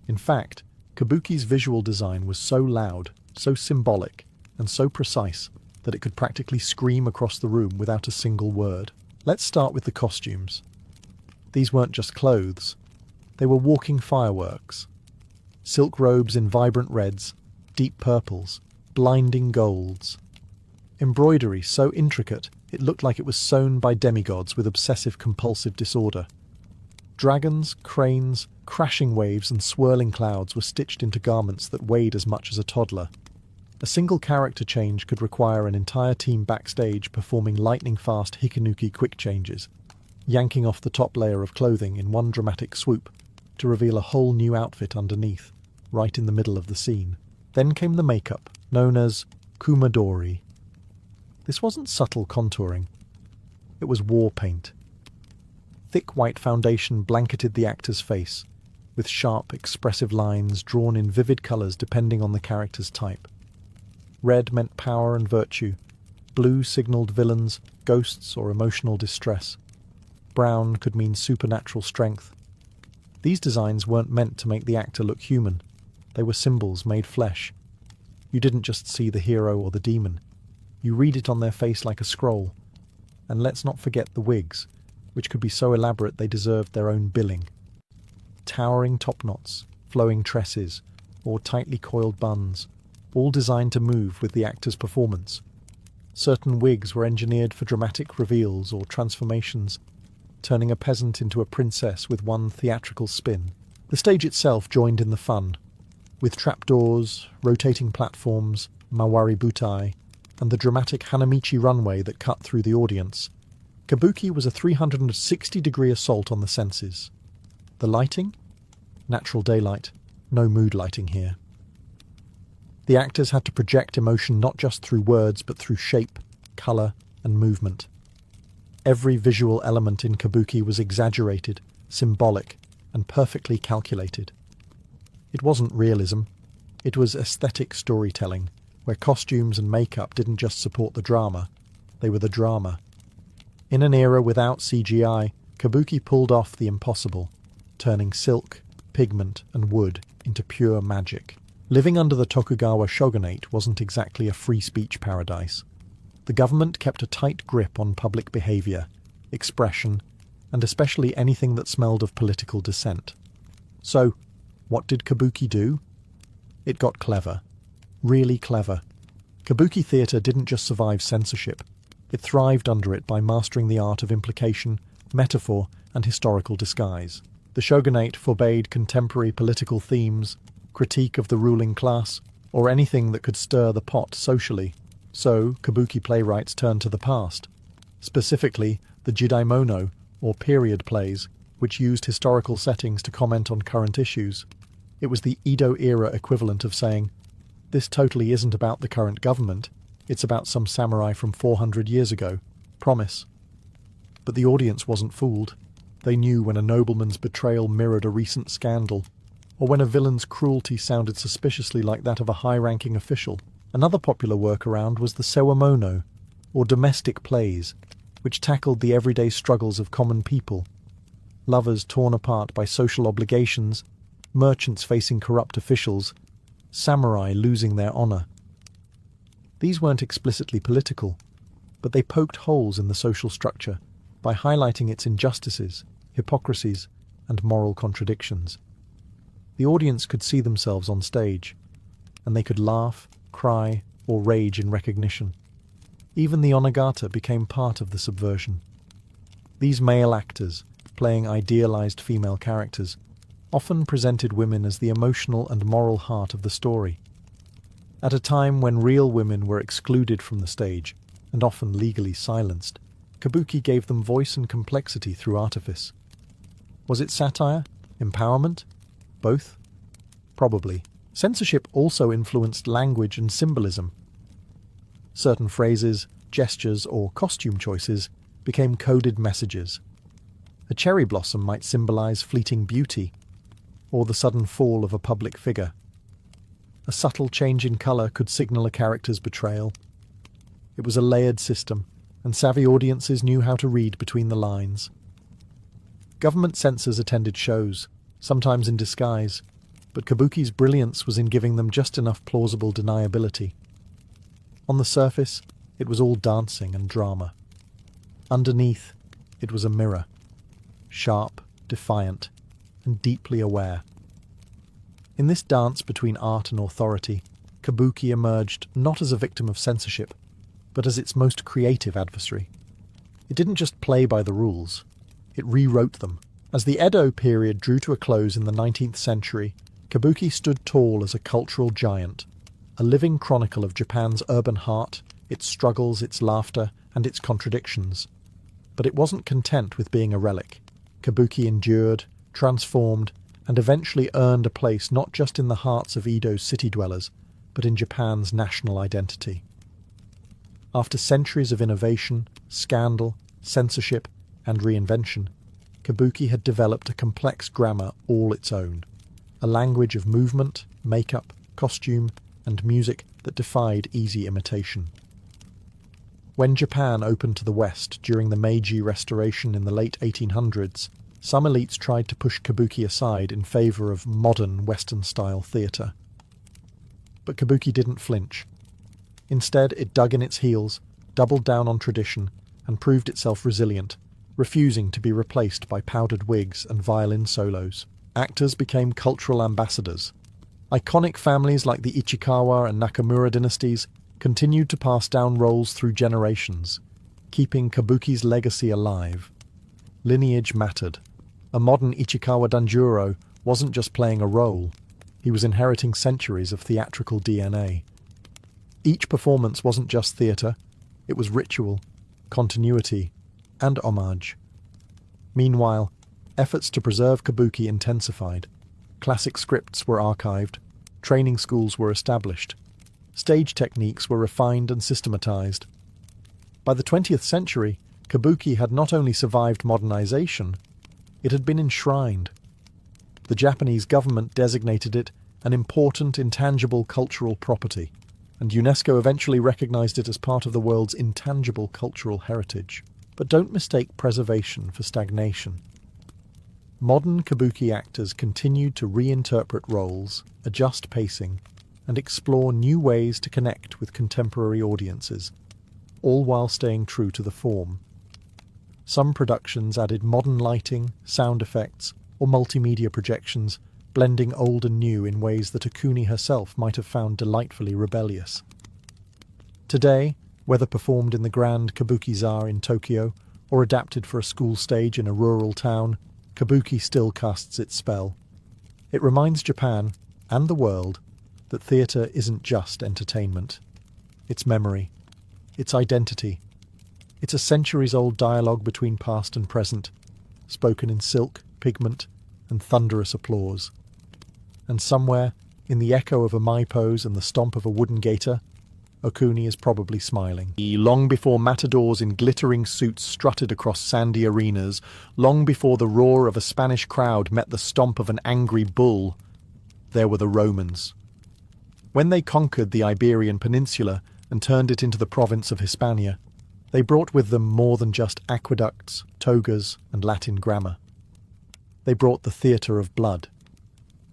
In fact, kabuki's visual design was so loud, so symbolic, and so precise that it could practically scream across the room without a single word. Let's start with the costumes. These weren't just clothes. They were walking fireworks. Silk robes in vibrant reds, deep purples, blinding golds. Embroidery so intricate it looked like it was sewn by demigods with obsessive-compulsive disorder. Dragons, cranes, crashing waves and swirling clouds were stitched into garments that weighed as much as a toddler. A single character change could require an entire team backstage performing lightning-fast hikanuki quick changes, yanking off the top layer of clothing in one dramatic swoop to reveal a whole new outfit underneath, right in the middle of the scene. Then came the makeup, known as kumadori. This wasn't subtle contouring. It was war paint. Thick white foundation blanketed the actor's face, with sharp, expressive lines drawn in vivid colours depending on the character's type. Red meant power and virtue. Blue signalled villains, ghosts, or emotional distress. Brown could mean supernatural strength. These designs weren't meant to make the actor look human. They were symbols made flesh. You didn't just see the hero or the demon. You read it on their face like a scroll. And let's not forget the wigs, which could be so elaborate they deserved their own billing. Towering top knots, flowing tresses, or tightly coiled buns, all designed to move with the actor's performance. Certain wigs were engineered for dramatic reveals or transformations, turning a peasant into a princess with one theatrical spin. The stage itself joined in the fun, with trapdoors, rotating platforms, mawari butai, and the dramatic Hanamichi runway that cut through the audience. Kabuki was a 360-degree assault on the senses. The lighting? Natural daylight, no mood lighting here. The actors had to project emotion not just through words but through shape, colour, and movement. Every visual element in Kabuki was exaggerated, symbolic, and perfectly calculated. It wasn't realism, it was aesthetic storytelling, where costumes and makeup didn't just support the drama, they were the drama. In an era without CGI, Kabuki pulled off the impossible, turning silk, pigment, and wood into pure magic. Living under the Tokugawa shogunate wasn't exactly a free speech paradise. The government kept a tight grip on public behaviour, expression, and especially anything that smelled of political dissent. So, what did Kabuki do? It got clever. Really clever. Kabuki theatre didn't just survive censorship. It thrived under it by mastering the art of implication, metaphor, and historical disguise. The shogunate forbade contemporary political themes, critique of the ruling class, or anything that could stir the pot socially. So, Kabuki playwrights turned to the past. Specifically, the jidaimono, or period plays, which used historical settings to comment on current issues. It was the Edo-era equivalent of saying, "This totally isn't about the current government, it's about some samurai from 400 years ago. Promise." But the audience wasn't fooled. They knew when a nobleman's betrayal mirrored a recent scandal, or when a villain's cruelty sounded suspiciously like that of a high-ranking official. Another popular workaround was the sewamono, or domestic plays, which tackled the everyday struggles of common people. Lovers torn apart by social obligations, merchants facing corrupt officials, samurai losing their honor. These weren't explicitly political, but they poked holes in the social structure by highlighting its injustices, hypocrisies, and moral contradictions. The audience could see themselves on stage, and they could laugh, cry, or rage in recognition. Even the onagata became part of the subversion. These male actors, playing idealized female characters, often presented women as the emotional and moral heart of the story. At a time when real women were excluded from the stage, and often legally silenced, kabuki gave them voice and complexity through artifice. Was it satire? Empowerment? Both? Probably. Censorship also influenced language and symbolism. Certain phrases, gestures, or costume choices became coded messages. A cherry blossom might symbolize fleeting beauty, or the sudden fall of a public figure. A subtle change in color could signal a character's betrayal. It was a layered system, and savvy audiences knew how to read between the lines. Government censors attended shows, sometimes in disguise, but kabuki's brilliance was in giving them just enough plausible deniability. On the surface, it was all dancing and drama. Underneath, it was a mirror, sharp, defiant, and deeply aware. In this dance between art and authority, kabuki emerged not as a victim of censorship, but as its most creative adversary. It didn't just play by the rules, it rewrote them. As the Edo period drew to a close in the 19th century, kabuki stood tall as a cultural giant, a living chronicle of Japan's urban heart, its struggles, its laughter, and its contradictions. But it wasn't content with being a relic. Kabuki endured, transformed, and eventually earned a place not just in the hearts of Edo's city dwellers, but in Japan's national identity. After centuries of innovation, scandal, censorship, and reinvention, kabuki had developed a complex grammar all its own, a language of movement, makeup, costume, and music that defied easy imitation. When Japan opened to the West during the Meiji Restoration in the late 1800s, some elites tried to push kabuki aside in favor of modern Western-style theatre. But kabuki didn't flinch. Instead, it dug in its heels, doubled down on tradition, and proved itself resilient, refusing to be replaced by powdered wigs and violin solos. Actors became cultural ambassadors. Iconic families like the Ichikawa and Nakamura dynasties continued to pass down roles through generations, keeping kabuki's legacy alive. Lineage mattered. A modern Ichikawa Danjuro wasn't just playing a role, he was inheriting centuries of theatrical DNA. Each performance wasn't just theatre, it was ritual, continuity, and homage. Meanwhile, efforts to preserve kabuki intensified. Classic scripts were archived, training schools were established, stage techniques were refined and systematized. By the 20th century, kabuki had not only survived modernization, it had been enshrined. The Japanese government designated it an important intangible cultural property, and UNESCO eventually recognized it as part of the world's intangible cultural heritage. But don't mistake preservation for stagnation. Modern kabuki actors continued to reinterpret roles, adjust pacing, and explore new ways to connect with contemporary audiences, all while staying true to the form. Some productions added modern lighting, sound effects, or multimedia projections, blending old and new in ways that Okuni herself might have found delightfully rebellious. Today, whether performed in the grand Kabuki-za in Tokyo or adapted for a school stage in a rural town, kabuki still casts its spell. It reminds Japan, and the world, that theatre isn't just entertainment. It's memory. It's identity. It's a centuries-old dialogue between past and present, spoken in silk, pigment, and thunderous applause. And somewhere, in the echo of a Mai pose and the stomp of a wooden gaiter, Okuni is probably smiling. Long before matadors in glittering suits strutted across sandy arenas, long before the roar of a Spanish crowd met the stomp of an angry bull, there were the Romans. When they conquered the Iberian Peninsula and turned it into the province of Hispania, they brought with them more than just aqueducts, togas, and Latin grammar. They brought the theatre of blood.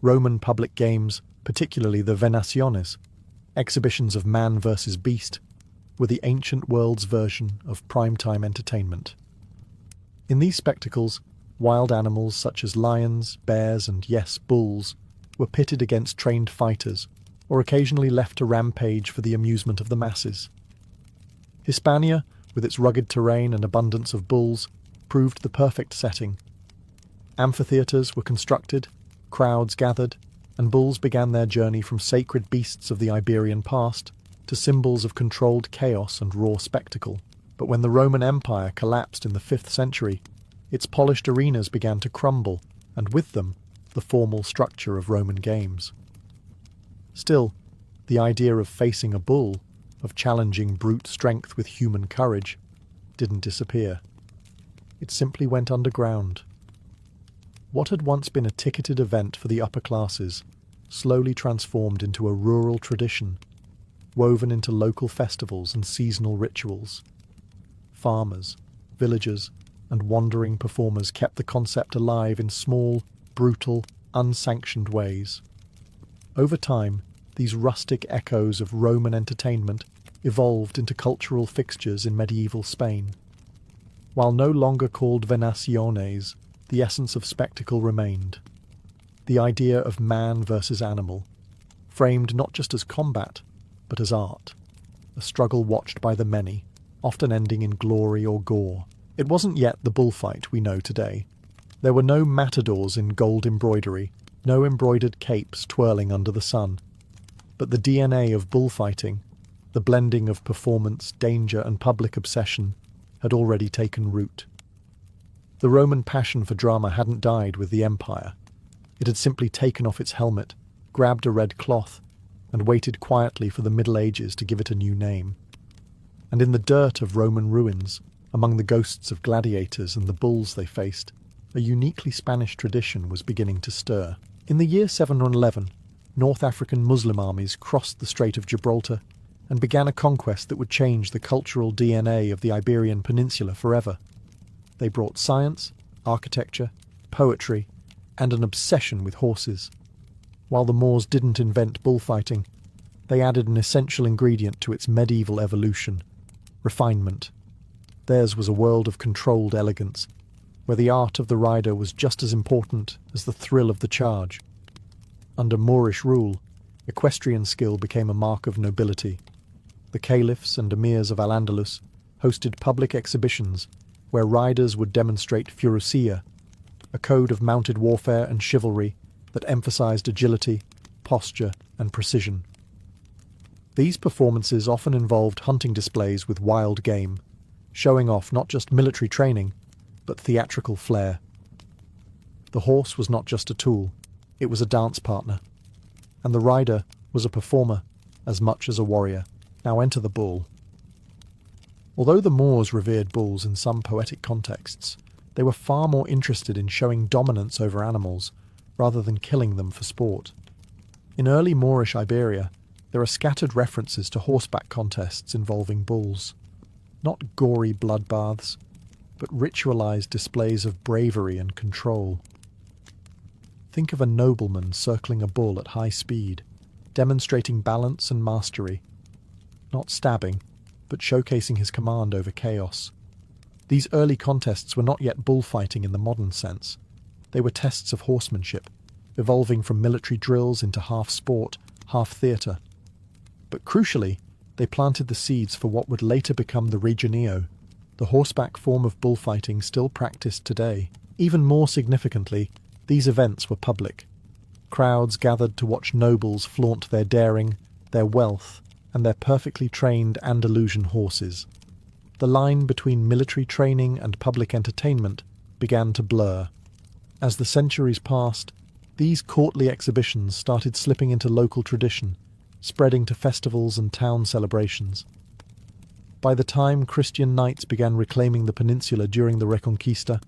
Roman public games, particularly the Venaciones, exhibitions of man versus beast, were the ancient world's version of primetime entertainment. In these spectacles, wild animals such as lions, bears, and, yes, bulls, were pitted against trained fighters, or occasionally left to rampage for the amusement of the masses. Hispania, with its rugged terrain and abundance of bulls, proved the perfect setting. Amphitheatres were constructed, crowds gathered, and bulls began their journey from sacred beasts of the Iberian past to symbols of controlled chaos and raw spectacle. But when the Roman Empire collapsed in the 5th century, its polished arenas began to crumble, and with them, the formal structure of Roman games. Still, the idea of facing a bull, of challenging brute strength with human courage, didn't disappear. It simply went underground. What had once been a ticketed event for the upper classes slowly transformed into a rural tradition, woven into local festivals and seasonal rituals. Farmers, villagers, and wandering performers kept the concept alive in small, brutal, unsanctioned ways. Over time, these rustic echoes of Roman entertainment evolved into cultural fixtures in medieval Spain. While no longer called Venaciones, the essence of spectacle remained. The idea of man versus animal, framed not just as combat, but as art. A struggle watched by the many, often ending in glory or gore. It wasn't yet the bullfight we know today. There were no matadors in gold embroidery, no embroidered capes twirling under the sun. But the DNA of bullfighting, the blending of performance, danger, and public obsession, had already taken root. The Roman passion for drama hadn't died with the empire. It had simply taken off its helmet, grabbed a red cloth, and waited quietly for the Middle Ages to give it a new name. And in the dirt of Roman ruins, among the ghosts of gladiators and the bulls they faced, a uniquely Spanish tradition was beginning to stir. In the year 711, North African Muslim armies crossed the Strait of Gibraltar and began a conquest that would change the cultural DNA of the Iberian Peninsula forever. They brought science, architecture, poetry, and an obsession with horses. While the Moors didn't invent bullfighting, they added an essential ingredient to its medieval evolution: refinement. Theirs was a world of controlled elegance, where the art of the rider was just as important as the thrill of the charge. Under Moorish rule, equestrian skill became a mark of nobility. The caliphs and emirs of Al-Andalus hosted public exhibitions where riders would demonstrate furusia, a code of mounted warfare and chivalry that emphasized agility, posture, and precision. These performances often involved hunting displays with wild game, showing off not just military training, but theatrical flair. The horse was not just a tool, it was a dance partner, and the rider was a performer as much as a warrior. Now enter the bull. Although the Moors revered bulls in some poetic contexts, they were far more interested in showing dominance over animals rather than killing them for sport. In early Moorish Iberia, there are scattered references to horseback contests involving bulls. Not gory bloodbaths, but ritualized displays of bravery and control. Think of a nobleman circling a bull at high speed, demonstrating balance and mastery. Not stabbing, but showcasing his command over chaos. These early contests were not yet bullfighting in the modern sense. They were tests of horsemanship, evolving from military drills into half sport, half theatre. But crucially, they planted the seeds for what would later become the regionio, the horseback form of bullfighting still practiced today. Even more significantly, these events were public. Crowds gathered to watch nobles flaunt their daring, their wealth, and their perfectly trained Andalusian horses. The line between military training and public entertainment began to blur, As the centuries passed, these courtly exhibitions started slipping into local tradition, spreading to festivals and town celebrations. By the time Christian knights began reclaiming the peninsula during the Reconquista,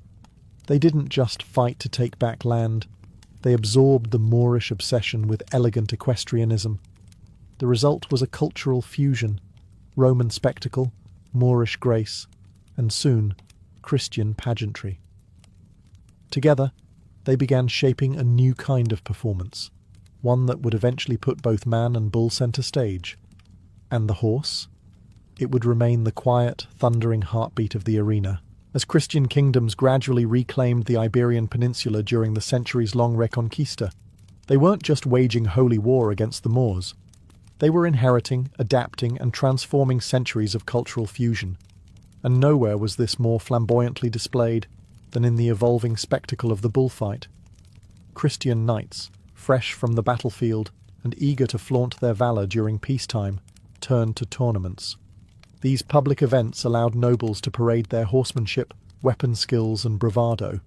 they didn't just fight to take back land, they absorbed the Moorish obsession with elegant equestrianism. The result was a cultural fusion: Roman spectacle, Moorish grace, and soon Christian pageantry. Together, they began shaping a new kind of performance, one that would eventually put both man and bull centre stage. And the horse? It would remain the quiet, thundering heartbeat of the arena. As Christian kingdoms gradually reclaimed the Iberian Peninsula during the centuries-long Reconquista, they weren't just waging holy war against the Moors. They were inheriting, adapting, and transforming centuries of cultural fusion. And nowhere was this more flamboyantly displayed than in the evolving spectacle of the bullfight. Christian knights, fresh from the battlefield and eager to flaunt their valour during peacetime, turned to tournaments. These public events allowed nobles to parade their horsemanship, weapon skills, and bravado.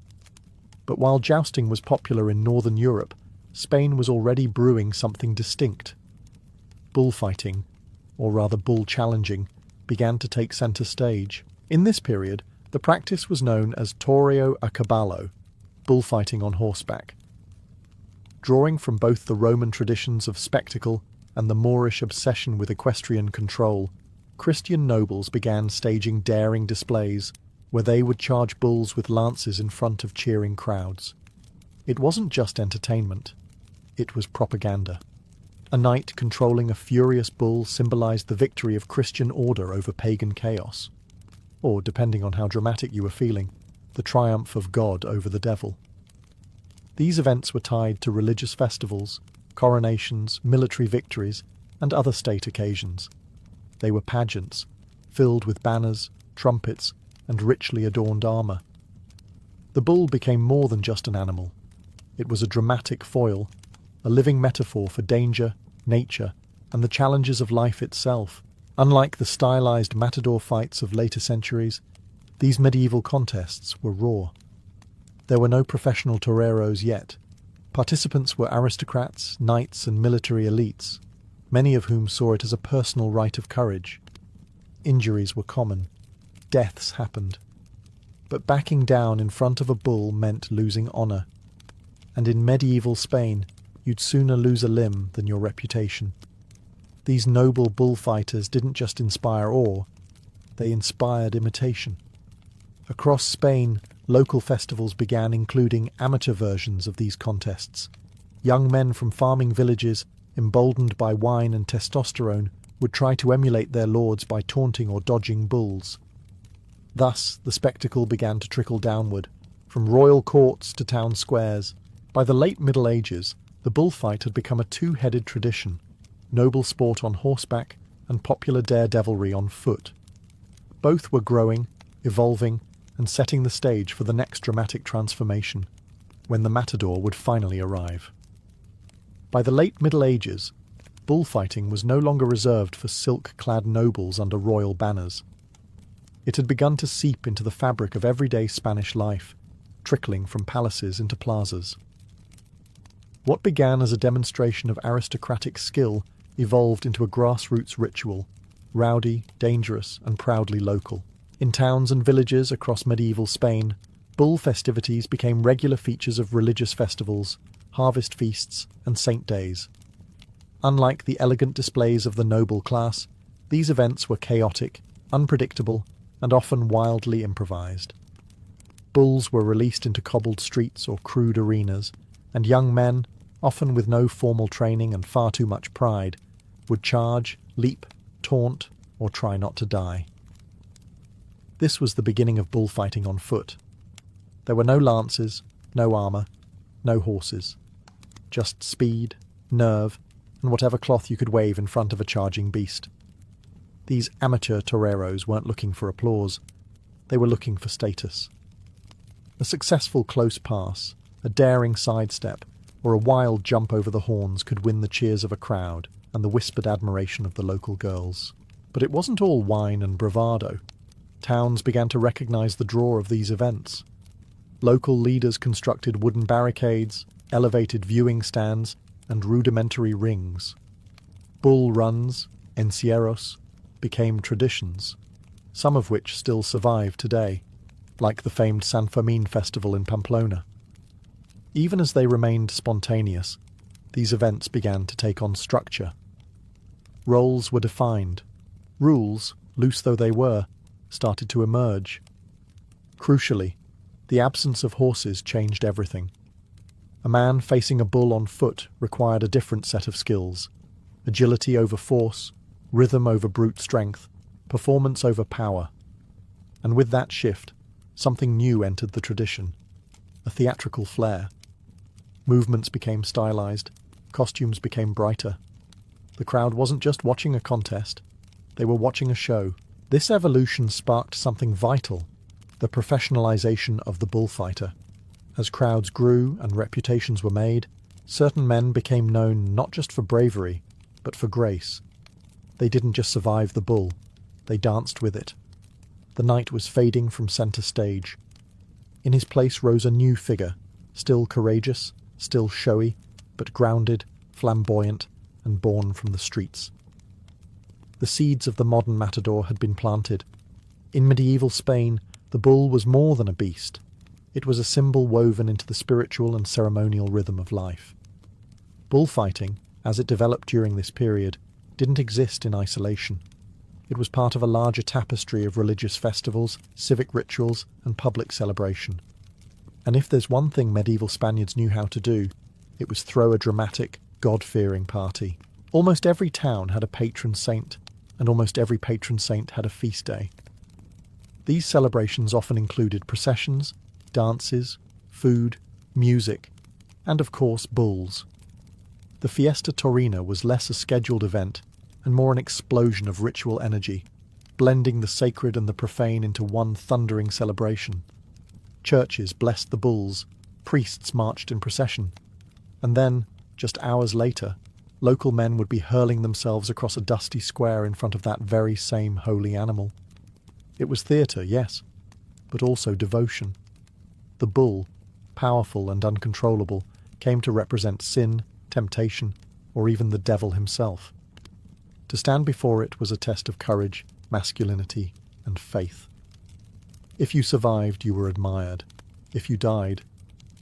But while jousting was popular in northern Europe, Spain was already brewing something distinct. Bullfighting, or rather bull challenging, began to take centre stage. In this period, the practice was known as toreo a caballo, bullfighting on horseback. Drawing from both the Roman traditions of spectacle and the Moorish obsession with equestrian control, Christian nobles began staging daring displays where they would charge bulls with lances in front of cheering crowds. It wasn't just entertainment, it was propaganda. A knight controlling a furious bull symbolized the victory of Christian order over pagan chaos, or, depending on how dramatic you were feeling, the triumph of God over the devil. These events were tied to religious festivals, coronations, military victories, and other state occasions. They were pageants, filled with banners, trumpets, and richly adorned armour. The bull became more than just an animal. It was a dramatic foil, a living metaphor for danger, nature, and the challenges of life itself. Unlike the stylized matador fights of later centuries, these medieval contests were raw. There were no professional toreros yet. Participants were aristocrats, knights, and military elites, many of whom saw it as a personal rite of courage. Injuries were common. Deaths happened. But backing down in front of a bull meant losing honour. And in medieval Spain, you'd sooner lose a limb than your reputation. These noble bullfighters didn't just inspire awe, they inspired imitation. Across Spain, local festivals began including amateur versions of these contests. Young men from farming villages, emboldened by wine and testosterone, would try to emulate their lords by taunting or dodging bulls. Thus, the spectacle began to trickle downward, from royal courts to town squares. By the late Middle Ages, the bullfight had become a two-headed tradition: noble sport on horseback and popular daredevilry on foot. Both were growing, evolving, and setting the stage for the next dramatic transformation, when the matador would finally arrive. By the late Middle Ages, bullfighting was no longer reserved for silk-clad nobles under royal banners. It had begun to seep into the fabric of everyday Spanish life, trickling from palaces into plazas. What began as a demonstration of aristocratic skill evolved into a grassroots ritual, rowdy, dangerous, and proudly local. In towns and villages across medieval Spain, bull festivities became regular features of religious festivals, harvest feasts, and saint days. Unlike the elegant displays of the noble class, these events were chaotic, unpredictable, and often wildly improvised. Bulls were released into cobbled streets or crude arenas, and young men, often with no formal training and far too much pride, would charge, leap, taunt, or try not to die. This was the beginning of bullfighting on foot. There were no lances, no armour, no horses. Just speed, nerve, and whatever cloth you could wave in front of a charging beast. These amateur toreros weren't looking for applause. They were looking for status. A successful close pass, a daring sidestep, or a wild jump over the horns could win the cheers of a crowd and the whispered admiration of the local girls. But it wasn't all wine and bravado. Towns began to recognise the draw of these events. Local leaders constructed wooden barricades, elevated viewing stands, and rudimentary rings. Bull runs, encierros, became traditions, some of which still survive today, like the famed San Fermin festival in Pamplona. Even as they remained spontaneous, these events began to take on structure. Roles were defined. Rules, loose though they were, started to emerge. Crucially, the absence of horses changed everything. A man facing a bull on foot required a different set of skills: agility over force, rhythm over brute strength, performance over power. And with that shift, something new entered the tradition: a theatrical flair. Movements became stylized, costumes became brighter. The crowd wasn't just watching a contest, they were watching a show. This evolution sparked something vital: the professionalization of the bullfighter. As crowds grew and reputations were made, certain men became known not just for bravery, but for grace. They didn't just survive the bull, they danced with it. The knight was fading from center stage. In his place rose a new figure, still courageous, still showy, but grounded, flamboyant, and born from the streets. The seeds of the modern matador had been planted. In medieval Spain, the bull was more than a beast. It was a symbol woven into the spiritual and ceremonial rhythm of life. Bullfighting, as it developed during this period, didn't exist in isolation. It was part of a larger tapestry of religious festivals, civic rituals, and public celebration. And if there's one thing medieval Spaniards knew how to do, it was throw a dramatic, God-fearing party. Almost every town had a patron saint, and almost every patron saint had a feast day. These celebrations often included processions, dances, food, music, and of course bulls. The Fiesta Taurina was less a scheduled event and more an explosion of ritual energy, blending the sacred and the profane into one thundering celebration. Churches blessed the bulls, priests marched in procession, and then, just hours later, local men would be hurling themselves across a dusty square in front of that very same holy animal. It was theatre, yes, but also devotion. The bull, powerful and uncontrollable, came to represent sin, temptation, or even the devil himself. To stand before it was a test of courage, masculinity, and faith. If you survived, you were admired. If you died,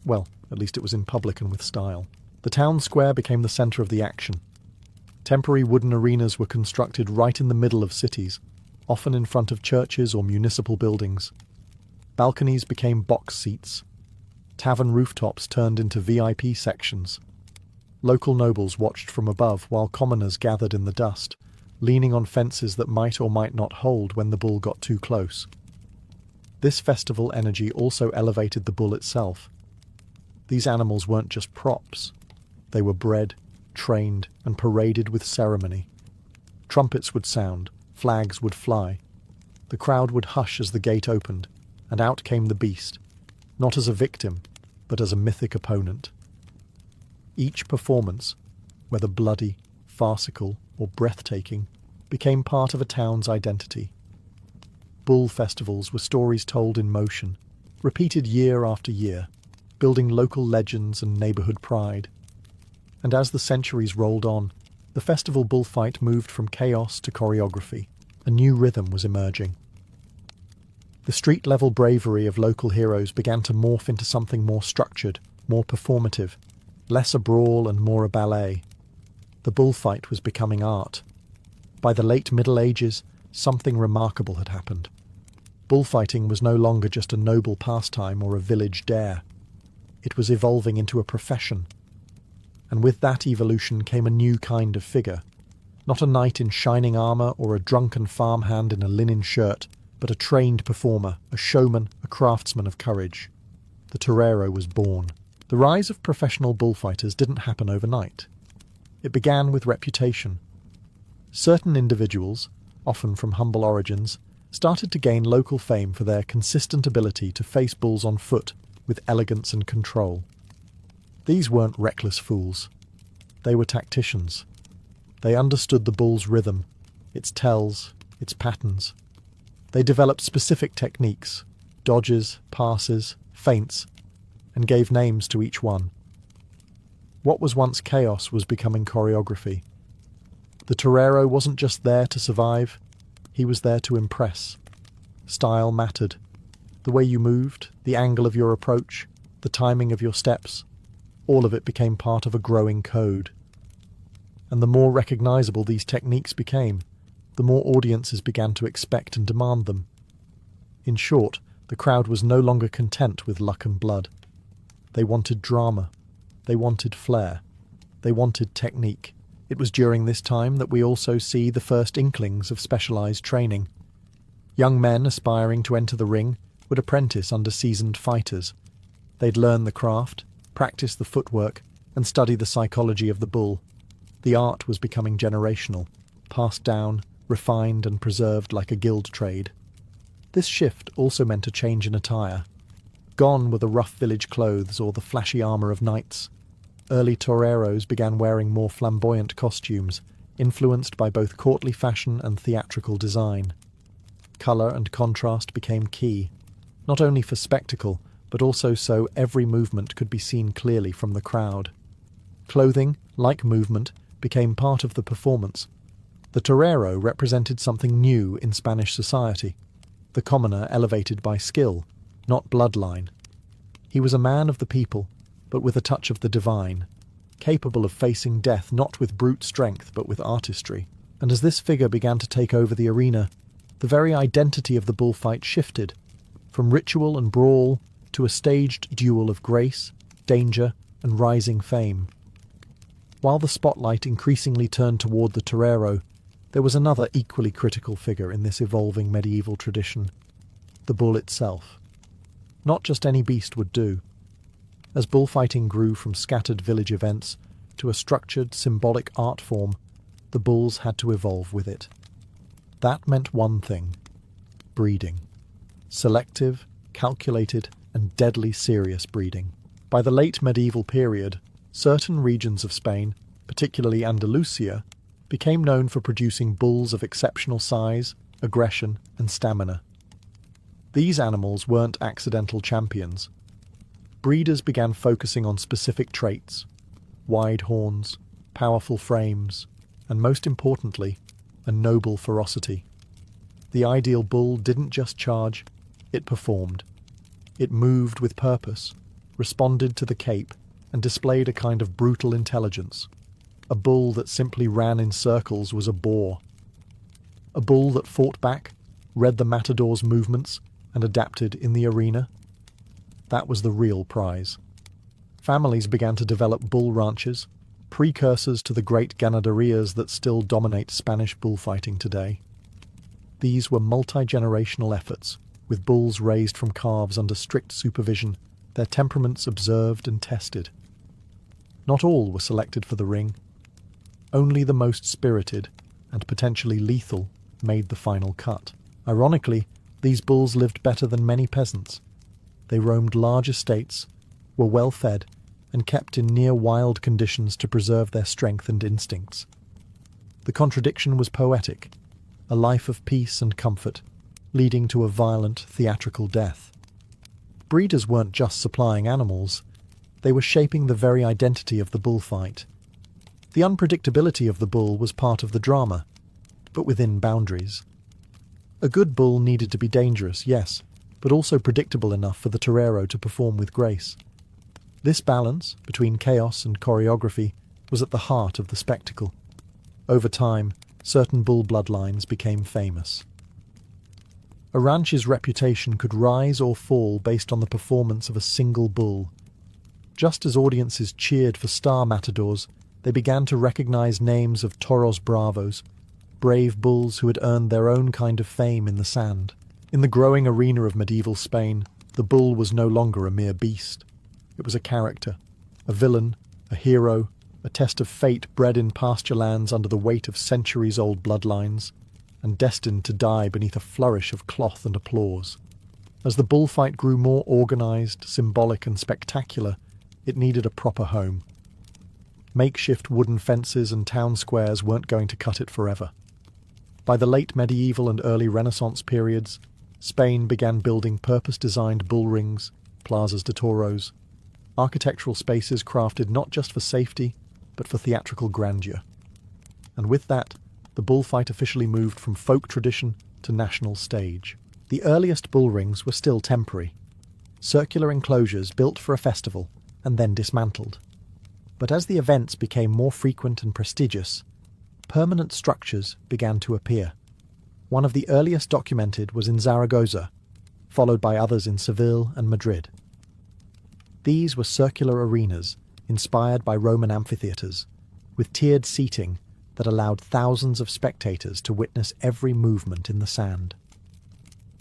well, at least it was in public and with style. The town square became the centre of the action. Temporary wooden arenas were constructed right in the middle of cities, often in front of churches or municipal buildings. Balconies became box seats. Tavern rooftops turned into VIP sections. Local nobles watched from above while commoners gathered in the dust, leaning on fences that might or might not hold when the bull got too close. This festival energy also elevated the bull itself. These animals weren't just props. They were bred, trained, and paraded with ceremony. Trumpets would sound, flags would fly. The crowd would hush as the gate opened, and out came the beast, not as a victim, but as a mythic opponent. Each performance, whether bloody, farcical, or breathtaking, became part of a town's identity. Bull festivals were stories told in motion, repeated year after year, building local legends and neighbourhood pride. And as the centuries rolled on, the festival bullfight moved from chaos to choreography. A new rhythm was emerging. The street-level bravery of local heroes began to morph into something more structured, more performative, less a brawl and more a ballet. The bullfight was becoming art. By the late Middle Ages, something remarkable had happened. Bullfighting was no longer just a noble pastime or a village dare. It was evolving into a profession. And with that evolution came a new kind of figure. Not a knight in shining armour or a drunken farmhand in a linen shirt, but a trained performer, a showman, a craftsman of courage. The torero was born. The rise of professional bullfighters didn't happen overnight. It began with reputation. Certain individuals, often from humble origins, started to gain local fame for their consistent ability to face bulls on foot with elegance and control. These weren't reckless fools. They were tacticians. They understood the bull's rhythm, its tells, its patterns. They developed specific techniques, dodges, passes, feints, and gave names to each one. What was once chaos was becoming choreography. The torero wasn't just there to survive, he was there to impress. Style mattered. The way you moved, the angle of your approach, the timing of your steps, all of it became part of a growing code. And the more recognizable these techniques became, the more audiences began to expect and demand them. In short, the crowd was no longer content with luck and blood. They wanted drama. They wanted flair. They wanted technique. It was during this time that we also see the first inklings of specialized training. Young men aspiring to enter the ring would apprentice under seasoned fighters. They'd learn the craft, practice the footwork, and study the psychology of the bull. The art was becoming generational, passed down, refined and preserved like a guild trade. This shift also meant a change in attire. Gone were the rough village clothes or the flashy armour of knights. Early toreros began wearing more flamboyant costumes, influenced by both courtly fashion and theatrical design. Colour and contrast became key, not only for spectacle, but also so every movement could be seen clearly from the crowd. Clothing, like movement, became part of the performance. The torero represented something new in Spanish society, the commoner elevated by skill, not bloodline. He was a man of the people, but with a touch of the divine, capable of facing death not with brute strength but with artistry. And as this figure began to take over the arena, the very identity of the bullfight shifted, from ritual and brawl to a staged duel of grace, danger, and rising fame. While the spotlight increasingly turned toward the torero, there was another equally critical figure in this evolving medieval tradition, the bull itself. Not just any beast would do. As bullfighting grew from scattered village events to a structured, symbolic art form, the bulls had to evolve with it. That meant one thing: breeding. Selective, calculated, and deadly serious breeding. By the late medieval period, certain regions of Spain, particularly Andalusia, became known for producing bulls of exceptional size, aggression, and stamina. These animals weren't accidental champions. Breeders began focusing on specific traits: wide horns, powerful frames, and most importantly, a noble ferocity. The ideal bull didn't just charge, it performed. It moved with purpose, responded to the cape, and displayed a kind of brutal intelligence. A bull that simply ran in circles was a bore. A bull that fought back, read the matador's movements, and adapted in the arena. That was the real prize. Families began to develop bull ranches, precursors to the great ganaderias that still dominate Spanish bullfighting today. These were multi-generational efforts, with bulls raised from calves under strict supervision, their temperaments observed and tested. Not all were selected for the ring. Only the most spirited, and potentially lethal, made the final cut. Ironically, these bulls lived better than many peasants. They roamed large estates, were well fed, and kept in near-wild conditions to preserve their strength and instincts. The contradiction was poetic, a life of peace and comfort, leading to a violent, theatrical death. Breeders weren't just supplying animals, they were shaping the very identity of the bullfight. The unpredictability of the bull was part of the drama, but within boundaries. A good bull needed to be dangerous, yes, but also predictable enough for the torero to perform with grace. This balance between chaos and choreography was at the heart of the spectacle. Over time, certain bull bloodlines became famous. A ranch's reputation could rise or fall based on the performance of a single bull. Just as audiences cheered for star matadors, they began to recognize names of toros bravos, brave bulls who had earned their own kind of fame in the sand. In the growing arena of medieval Spain, the bull was no longer a mere beast. It was a character, a villain, a hero, a test of fate bred in pasture lands under the weight of centuries-old bloodlines, and destined to die beneath a flourish of cloth and applause. As the bullfight grew more organized, symbolic, and spectacular, it needed a proper home. Makeshift wooden fences and town squares weren't going to cut it forever. By the late medieval and early Renaissance periods, Spain began building purpose-designed bull rings, plazas de toros, architectural spaces crafted not just for safety, but for theatrical grandeur. And with that, the bullfight officially moved from folk tradition to national stage. The earliest bull rings were still temporary, circular enclosures built for a festival and then dismantled. But as the events became more frequent and prestigious, permanent structures began to appear. One of the earliest documented was in Zaragoza, followed by others in Seville and Madrid. These were circular arenas inspired by Roman amphitheatres, with tiered seating that allowed thousands of spectators to witness every movement in the sand.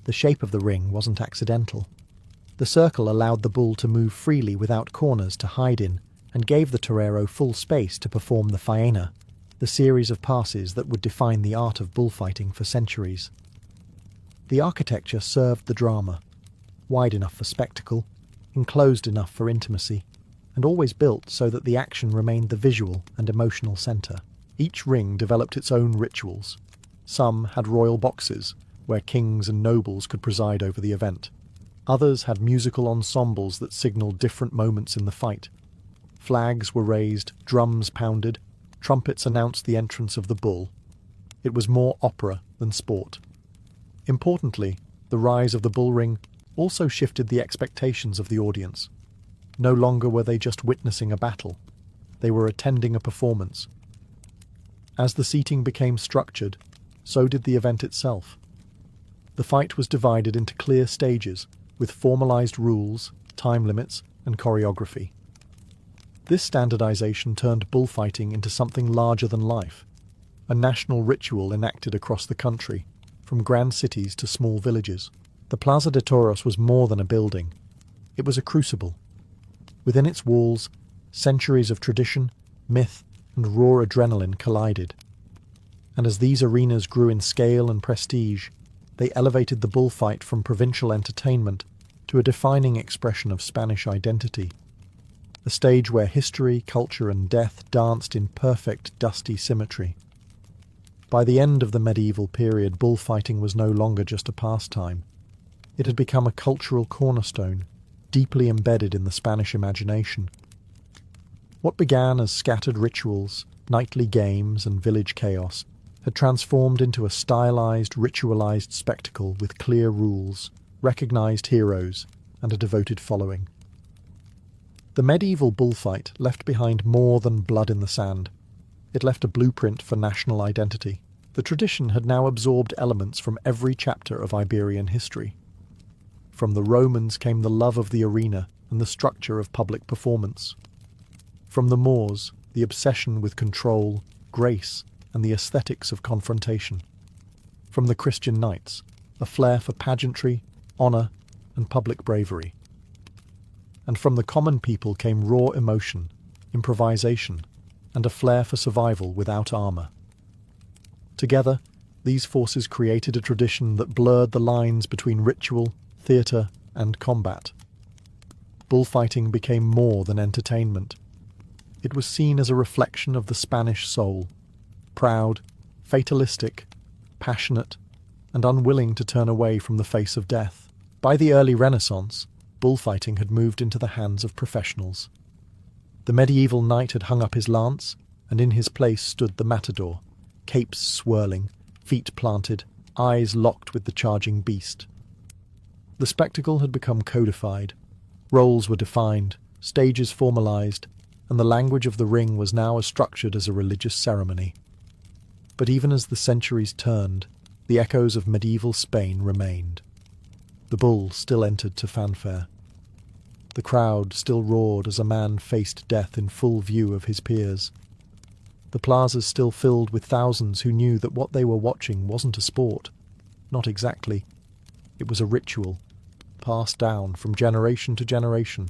The shape of the ring wasn't accidental. The circle allowed the bull to move freely without corners to hide in, and gave the torero full space to perform the faena, the series of passes that would define the art of bullfighting for centuries. The architecture served the drama, wide enough for spectacle, enclosed enough for intimacy, and always built so that the action remained the visual and emotional centre. Each ring developed its own rituals. Some had royal boxes, where kings and nobles could preside over the event. Others had musical ensembles that signalled different moments in the fight. Flags were raised, drums pounded, trumpets announced the entrance of the bull. It was more opera than sport. Importantly, the rise of the bull ring also shifted the expectations of the audience. No longer were they just witnessing a battle. They were attending a performance. As the seating became structured, so did the event itself. The fight was divided into clear stages, with formalized rules, time limits, and choreography. This standardization turned bullfighting into something larger than life, a national ritual enacted across the country, from grand cities to small villages. The Plaza de Toros was more than a building. It was a crucible. Within its walls, centuries of tradition, myth, and raw adrenaline collided. And as these arenas grew in scale and prestige, they elevated the bullfight from provincial entertainment to a defining expression of Spanish identity. A stage where history, culture, and death danced in perfect, dusty symmetry. By the end of the medieval period, bullfighting was no longer just a pastime. It had become a cultural cornerstone, deeply embedded in the Spanish imagination. What began as scattered rituals, nightly games, and village chaos had transformed into a stylized, ritualized spectacle with clear rules, recognized heroes, and a devoted following. The medieval bullfight left behind more than blood in the sand. It left a blueprint for national identity. The tradition had now absorbed elements from every chapter of Iberian history. From the Romans came the love of the arena and the structure of public performance. From the Moors, the obsession with control, grace, and the aesthetics of confrontation. From the Christian knights, a flair for pageantry, honour, and public bravery. And from the common people came raw emotion, improvisation, and a flair for survival without armour. Together, these forces created a tradition that blurred the lines between ritual, theatre, and combat. Bullfighting became more than entertainment. It was seen as a reflection of the Spanish soul, proud, fatalistic, passionate, and unwilling to turn away from the face of death. By the early Renaissance, bullfighting had moved into the hands of professionals. The medieval knight had hung up his lance, and in his place stood the matador, capes swirling, feet planted, eyes locked with the charging beast. The spectacle had become codified. Roles were defined, stages formalized, and the language of the ring was now as structured as a religious ceremony. But even as the centuries turned, the echoes of medieval Spain remained. The bull still entered to fanfare. The crowd still roared as a man faced death in full view of his peers. The plazas still filled with thousands who knew that what they were watching wasn't a sport. Not exactly. It was a ritual, passed down from generation to generation,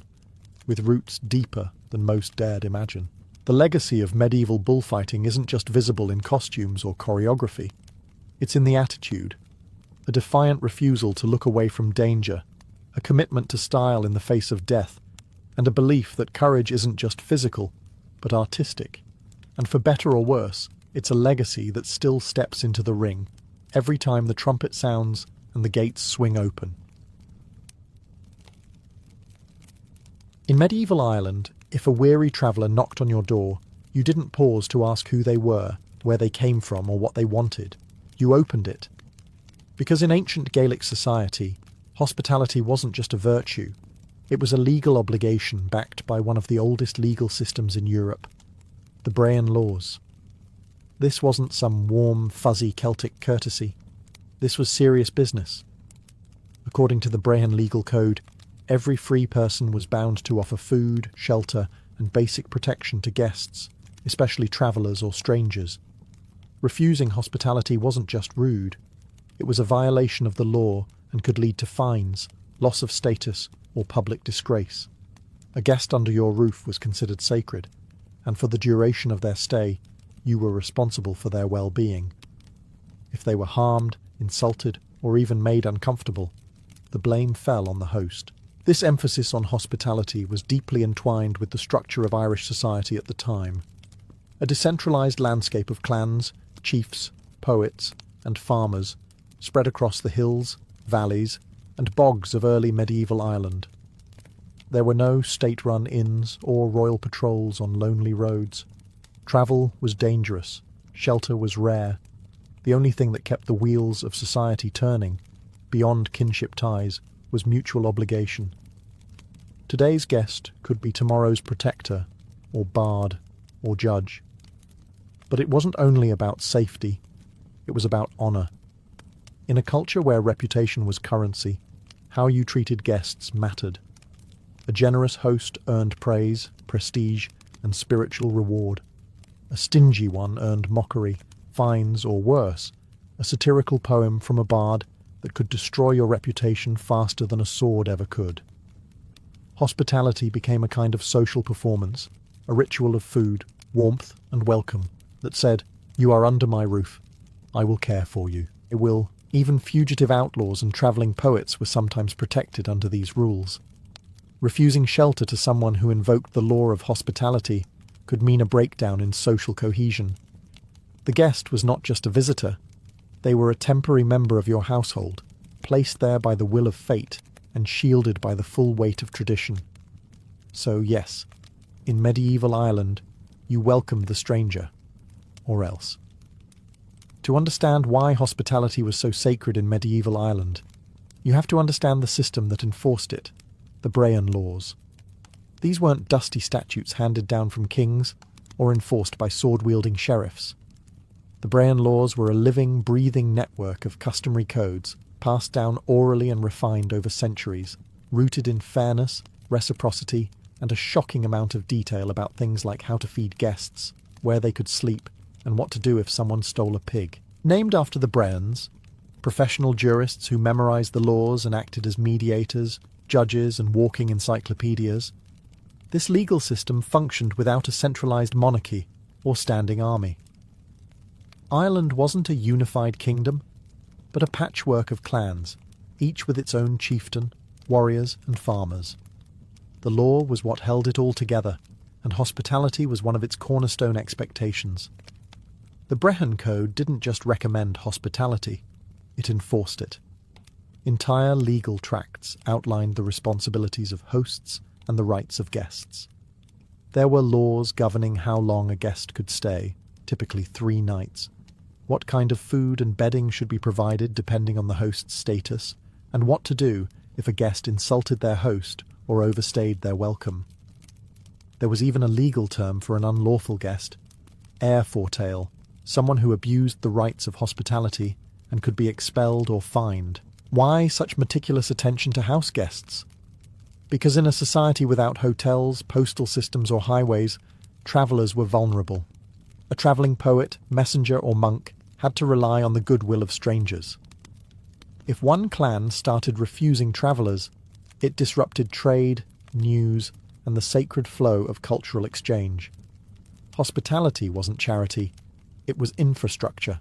with roots deeper than most dared imagine. The legacy of medieval bullfighting isn't just visible in costumes or choreography. It's in the attitude, a defiant refusal to look away from danger, a commitment to style in the face of death, and a belief that courage isn't just physical, but artistic. And for better or worse, it's a legacy that still steps into the ring every time the trumpet sounds and the gates swing open. In medieval Ireland, if a weary traveller knocked on your door, you didn't pause to ask who they were, where they came from, or what they wanted. You opened it. Because in ancient Gaelic society, hospitality wasn't just a virtue, it was a legal obligation backed by one of the oldest legal systems in Europe, the Brehon laws. This wasn't some warm, fuzzy Celtic courtesy. This was serious business. According to the Brehon legal code, every free person was bound to offer food, shelter, and basic protection to guests, especially travellers or strangers. Refusing hospitality wasn't just rude. It was a violation of the law and could lead to fines, loss of status, or public disgrace. A guest under your roof was considered sacred, and for the duration of their stay, you were responsible for their well-being. If they were harmed, insulted, or even made uncomfortable, the blame fell on the host. This emphasis on hospitality was deeply entwined with the structure of Irish society at the time. A decentralised landscape of clans, chiefs, poets, and farmers spread across the hills, valleys, and bogs of early medieval Ireland. There were no state-run inns or royal patrols on lonely roads. Travel was dangerous, shelter was rare. The only thing that kept the wheels of society turning, beyond kinship ties, was mutual obligation. Today's guest could be tomorrow's protector, or bard, or judge. But it wasn't only about safety, it was about honour. In a culture where reputation was currency, how you treated guests mattered. A generous host earned praise, prestige, and spiritual reward. A stingy one earned mockery, fines, or worse, a satirical poem from a bard that could destroy your reputation faster than a sword ever could. Hospitality became a kind of social performance, a ritual of food, warmth, and welcome that said, "You are under my roof. I will care for you. I will." Even fugitive outlaws and travelling poets were sometimes protected under these rules. Refusing shelter to someone who invoked the law of hospitality could mean a breakdown in social cohesion. The guest was not just a visitor. They were a temporary member of your household, placed there by the will of fate and shielded by the full weight of tradition. So yes, in medieval Ireland, you welcomed the stranger, or else. To understand why hospitality was so sacred in medieval Ireland, you have to understand the system that enforced it, the Brehon laws. These weren't dusty statutes handed down from kings or enforced by sword-wielding sheriffs. The Brehon laws were a living, breathing network of customary codes passed down orally and refined over centuries, rooted in fairness, reciprocity, and a shocking amount of detail about things like how to feed guests, where they could sleep, and what to do if someone stole a pig. Named after the Brehons, professional jurists who memorized the laws and acted as mediators, judges, and walking encyclopedias, this legal system functioned without a centralized monarchy or standing army. Ireland wasn't a unified kingdom, but a patchwork of clans, each with its own chieftain, warriors, and farmers. The law was what held it all together, and hospitality was one of its cornerstone expectations. The Brehon Code didn't just recommend hospitality, it enforced it. Entire legal tracts outlined the responsibilities of hosts and the rights of guests. There were laws governing how long a guest could stay, typically 3 nights, what kind of food and bedding should be provided depending on the host's status, and what to do if a guest insulted their host or overstayed their welcome. There was even a legal term for an unlawful guest, heir fortail, someone who abused the rights of hospitality and could be expelled or fined. Why such meticulous attention to house guests? Because in a society without hotels, postal systems, or highways, travellers were vulnerable. A travelling poet, messenger, or monk had to rely on the goodwill of strangers. If one clan started refusing travellers, it disrupted trade, news, and the sacred flow of cultural exchange. Hospitality wasn't charity, it was infrastructure.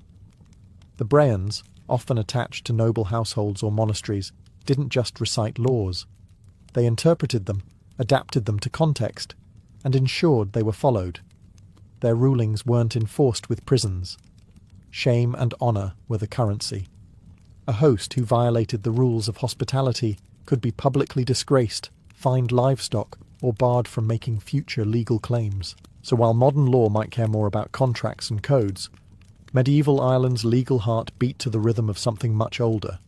The Brehons, often attached to noble households or monasteries, didn't just recite laws. They interpreted them, adapted them to context, and ensured they were followed. Their rulings weren't enforced with prisons. Shame and honour were the currency. A host who violated the rules of hospitality could be publicly disgraced, fined livestock, or barred from making future legal claims. So while modern law might care more about contracts and codes, medieval Ireland's legal heart beat to the rhythm of something much older.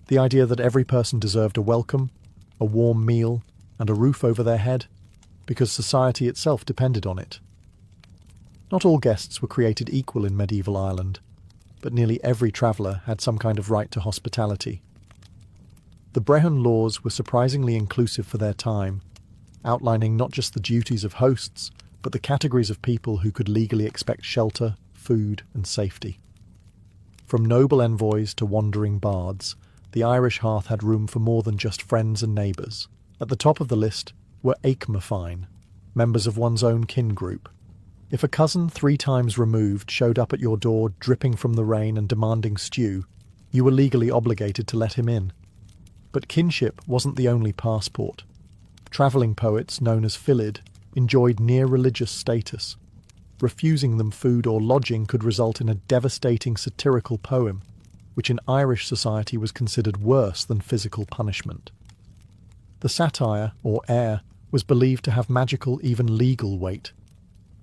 The idea that every person deserved a welcome, a warm meal, and a roof over their head, because society itself depended on it. Not all guests were created equal in medieval Ireland, but nearly every traveller had some kind of right to hospitality. The Brehon laws were surprisingly inclusive for their time, outlining not just the duties of hosts, but the categories of people who could legally expect shelter, food, and safety. From noble envoys to wandering bards, the Irish hearth had room for more than just friends and neighbours. At the top of the list were Aicmafine, members of one's own kin group. If a cousin 3 times removed showed up at your door dripping from the rain and demanding stew, you were legally obligated to let him in. But kinship wasn't the only passport. Travelling poets known as fillid enjoyed near-religious status. Refusing them food or lodging could result in a devastating satirical poem, which in Irish society was considered worse than physical punishment. The satire, or air, was believed to have magical, even legal weight.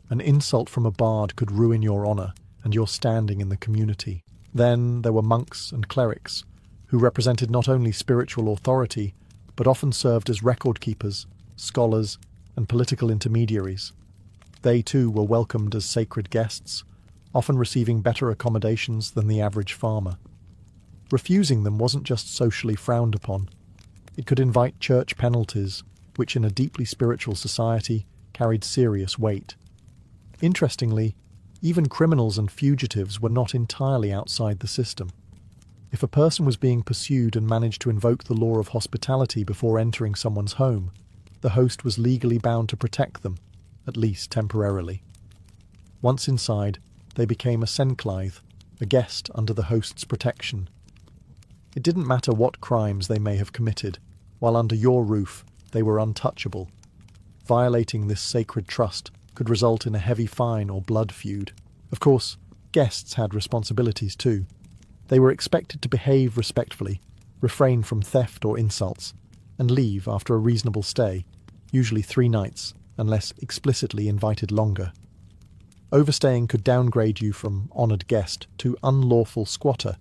An insult from a bard could ruin your honour and your standing in the community. Then there were monks and clerics, who represented not only spiritual authority, but often served as record keepers, scholars, and political intermediaries. They too were welcomed as sacred guests, often receiving better accommodations than the average farmer. Refusing them wasn't just socially frowned upon. It could invite church penalties, which in a deeply spiritual society carried serious weight. Interestingly, even criminals and fugitives were not entirely outside the system. If a person was being pursued and managed to invoke the law of hospitality before entering someone's home, the host was legally bound to protect them, at least temporarily. Once inside, they became a senclaith, a guest under the host's protection. It didn't matter what crimes they may have committed, while under your roof they were untouchable. Violating this sacred trust could result in a heavy fine or blood feud. Of course, guests had responsibilities too. They were expected to behave respectfully, refrain from theft or insults, and leave after a reasonable stay, usually 3 nights, unless explicitly invited longer. Overstaying could downgrade you from honoured guest to unlawful squatter,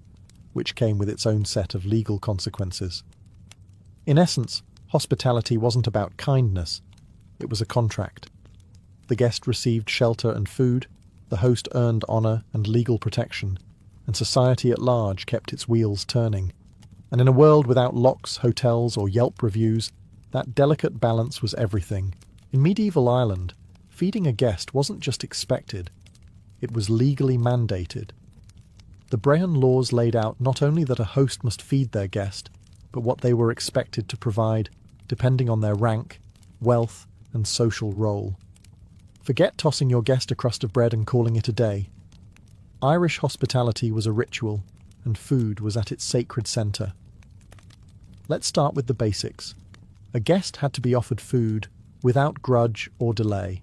which came with its own set of legal consequences. In essence, hospitality wasn't about kindness, it was a contract. The guest received shelter and food, the host earned honour and legal protection, and society at large kept its wheels turning. And in a world without locks, hotels, or Yelp reviews, that delicate balance was everything. In medieval Ireland, feeding a guest wasn't just expected, it was legally mandated. The Brehon laws laid out not only that a host must feed their guest, but what they were expected to provide, depending on their rank, wealth, and social role. Forget tossing your guest a crust of bread and calling it a day. Irish hospitality was a ritual, and food was at its sacred centre. Let's start with the basics. A guest had to be offered food without grudge or delay.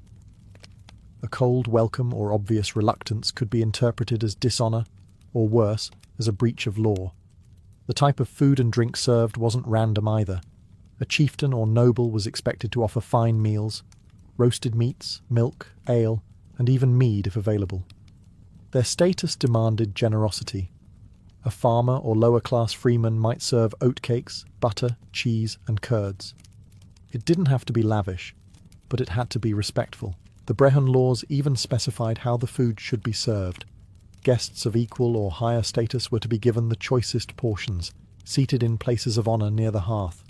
A cold welcome or obvious reluctance could be interpreted as dishonour, or worse, as a breach of law. The type of food and drink served wasn't random either. A chieftain or noble was expected to offer fine meals, roasted meats, milk, ale, and even mead if available. Their status demanded generosity. A farmer or lower-class freeman might serve oatcakes, butter, cheese, and curds. It didn't have to be lavish, but it had to be respectful. The Brehon laws even specified how the food should be served. Guests of equal or higher status were to be given the choicest portions, seated in places of honour near the hearth.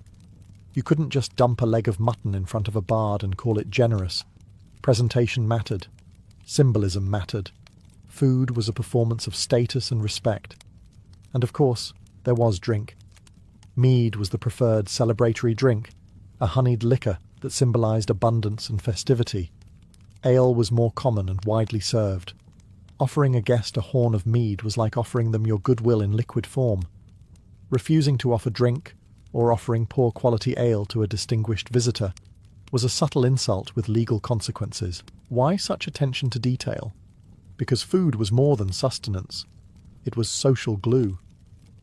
You couldn't just dump a leg of mutton in front of a bard and call it generous. Presentation mattered. Symbolism mattered. Food was a performance of status and respect. And of course, there was drink. Mead was the preferred celebratory drink, a honeyed liquor that symbolised abundance and festivity. Ale was more common and widely served. Offering a guest a horn of mead was like offering them your goodwill in liquid form. Refusing to offer drink, or offering poor quality ale to a distinguished visitor, was a subtle insult with legal consequences. Why such attention to detail? Because food was more than sustenance. It was social glue.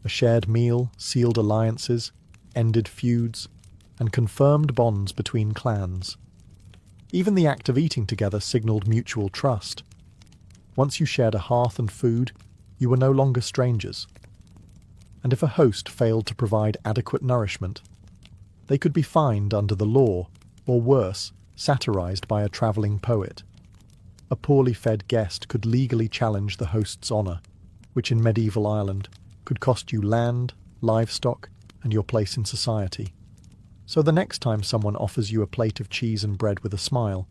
A shared meal sealed alliances, ended feuds, and confirmed bonds between clans. Even the act of eating together signalled mutual trust. Once you shared a hearth and food, you were no longer strangers. And if a host failed to provide adequate nourishment, they could be fined under the law, or worse, satirized by a travelling poet. A poorly fed guest could legally challenge the host's honour, which in medieval Ireland could cost you land, livestock, and your place in society. So the next time someone offers you a plate of cheese and bread with a smile,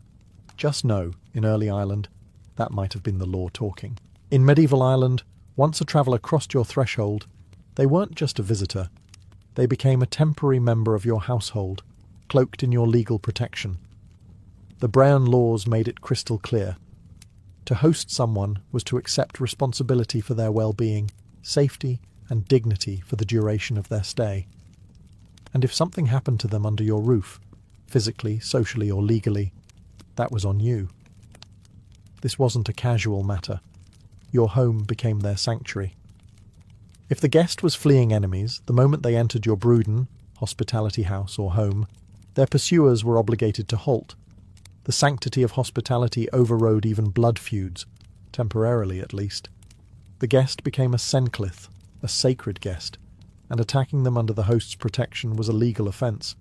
just know, in early Ireland, that might have been the law talking. In medieval Ireland, once a traveller crossed your threshold, they weren't just a visitor. They became a temporary member of your household, cloaked in your legal protection. The Brehon laws made it crystal clear. To host someone was to accept responsibility for their well-being, safety, and dignity for the duration of their stay. And if something happened to them under your roof, physically, socially, or legally, that was on you. This wasn't a casual matter. Your home became their sanctuary. If the guest was fleeing enemies, the moment they entered your brúden, hospitality house or home, their pursuers were obligated to halt. The sanctity of hospitality overrode even blood feuds, temporarily at least. The guest became a senclith, a sacred guest, and attacking them under the host's protection was a legal offence,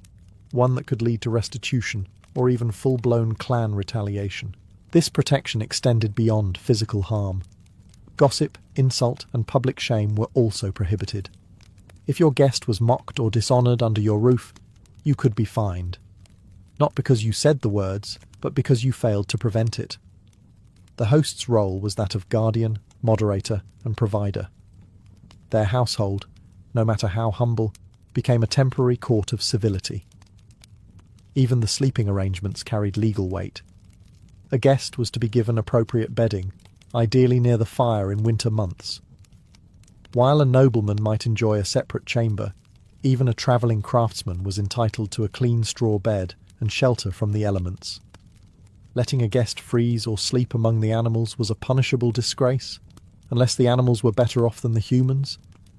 one that could lead to restitution or even full-blown clan retaliation. This protection extended beyond physical harm. Gossip, insult, and public shame were also prohibited. If your guest was mocked or dishonoured under your roof, you could be fined. Not because you said the words, but because you failed to prevent it. The host's role was that of guardian, moderator, and provider. Their household, no matter how humble, became a temporary court of civility. Even the sleeping arrangements carried legal weight. A guest was to be given appropriate bedding, ideally near the fire in winter months. While a nobleman might enjoy a separate chamber, even a travelling craftsman was entitled to a clean straw bed and shelter from the elements. Letting a guest freeze or sleep among the animals was a punishable disgrace, unless the animals were better off than the humans,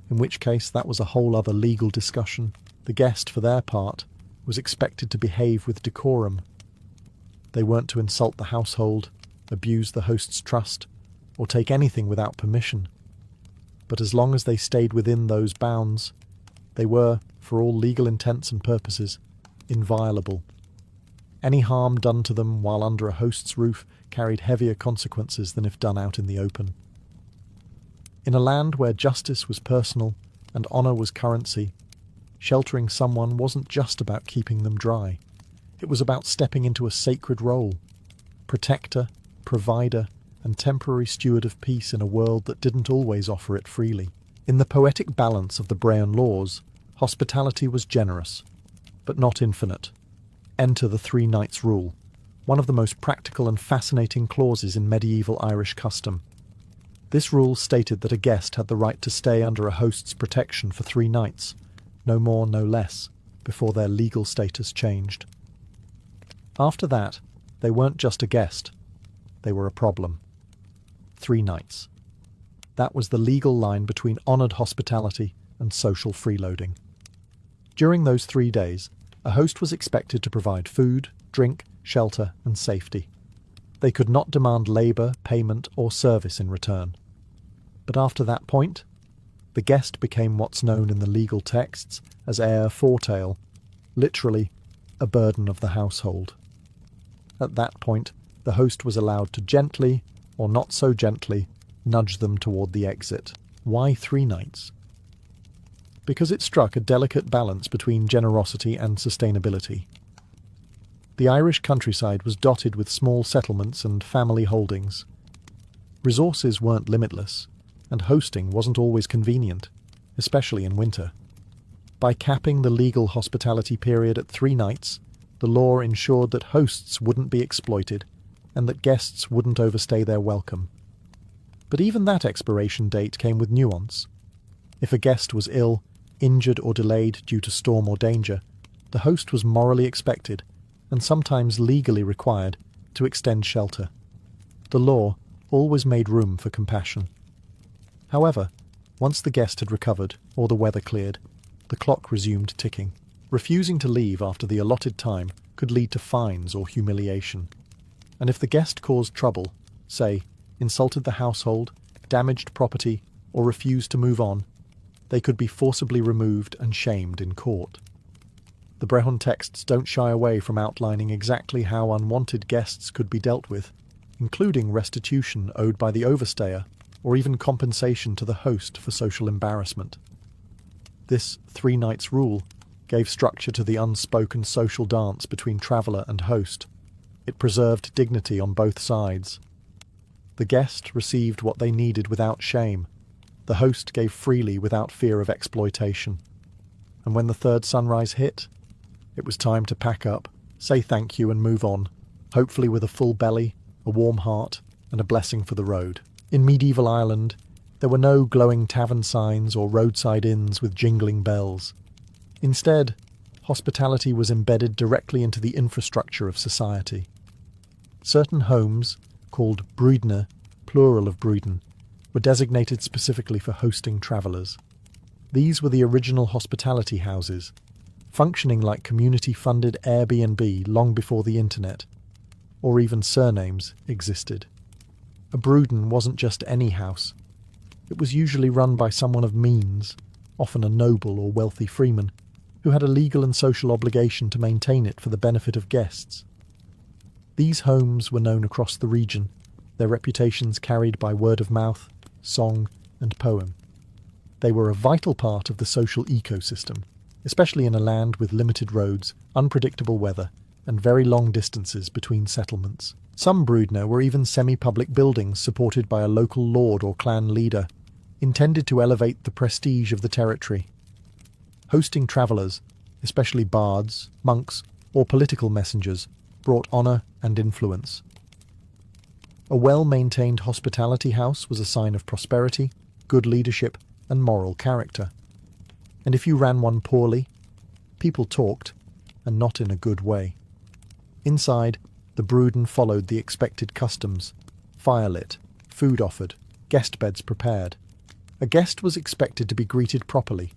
in which case that was a whole other legal discussion. The guest, for their part, was expected to behave with decorum. They weren't to insult the household, abuse the host's trust, or take anything without permission. But as long as they stayed within those bounds, they were, for all legal intents and purposes, inviolable. Any harm done to them while under a host's roof carried heavier consequences than if done out in the open. In a land where justice was personal and honour was currency, sheltering someone wasn't just about keeping them dry. It was about stepping into a sacred role, protector, provider, and temporary steward of peace in a world that didn't always offer it freely. In the poetic balance of the Brehon laws, hospitality was generous, but not infinite. Enter the 3 nights rule, one of the most practical and fascinating clauses in medieval Irish custom. This rule stated that a guest had the right to stay under a host's protection for 3 nights, no more, no less, before their legal status changed. After that, they weren't just a guest, they were a problem. 3 nights. That was the legal line between honoured hospitality and social freeloading. During those 3 days, a host was expected to provide food, drink, shelter, and safety. They could not demand labour, payment, or service in return. But after that point, the guest became what's known in the legal texts as heir fortail, literally, a burden of the household. At that point, the host was allowed to gently, or not so gently, nudge them toward the exit. Why 3 nights? Because it struck a delicate balance between generosity and sustainability. The Irish countryside was dotted with small settlements and family holdings. Resources weren't limitless, and hosting wasn't always convenient, especially in winter. By capping the legal hospitality period at 3 nights, the law ensured that hosts wouldn't be exploited, and that guests wouldn't overstay their welcome. But even that expiration date came with nuance. If a guest was ill, injured or delayed due to storm or danger, the host was morally expected, and sometimes legally required, to extend shelter. The law always made room for compassion. However, once the guest had recovered, or the weather cleared, the clock resumed ticking. Refusing to leave after the allotted time could lead to fines or humiliation. And if the guest caused trouble, say, insulted the household, damaged property, or refused to move on, they could be forcibly removed and shamed in court. The Brehon texts don't shy away from outlining exactly how unwanted guests could be dealt with, including restitution owed by the overstayer, or even compensation to the host for social embarrassment. This 3 nights rule gave structure to the unspoken social dance between traveller and host. It preserved dignity on both sides. The guest received what they needed without shame. The host gave freely without fear of exploitation. And when the third sunrise hit, it was time to pack up, say thank you and move on, hopefully with a full belly, a warm heart, and a blessing for the road. In medieval Ireland, there were no glowing tavern signs or roadside inns with jingling bells. Instead, hospitality was embedded directly into the infrastructure of society. Certain homes, called brúidne, plural of brúiden, were designated specifically for hosting travellers. These were the original hospitality houses, functioning like community-funded Airbnb long before the internet, or even surnames, existed. A brúiden wasn't just any house. It was usually run by someone of means, often a noble or wealthy freeman, who had a legal and social obligation to maintain it for the benefit of guests. These homes were known across the region, their reputations carried by word of mouth, song, and poem. They were a vital part of the social ecosystem, especially in a land with limited roads, unpredictable weather, and very long distances between settlements. Some brúidne were even semi-public buildings supported by a local lord or clan leader, intended to elevate the prestige of the territory. Hosting travellers, especially bards, monks, or political messengers, brought honour and influence. A well-maintained hospitality house was a sign of prosperity, good leadership, and moral character. And if you ran one poorly, people talked, and not in a good way. Inside, the brúiden followed the expected customs: fire lit, food offered, guest beds prepared. A guest was expected to be greeted properly,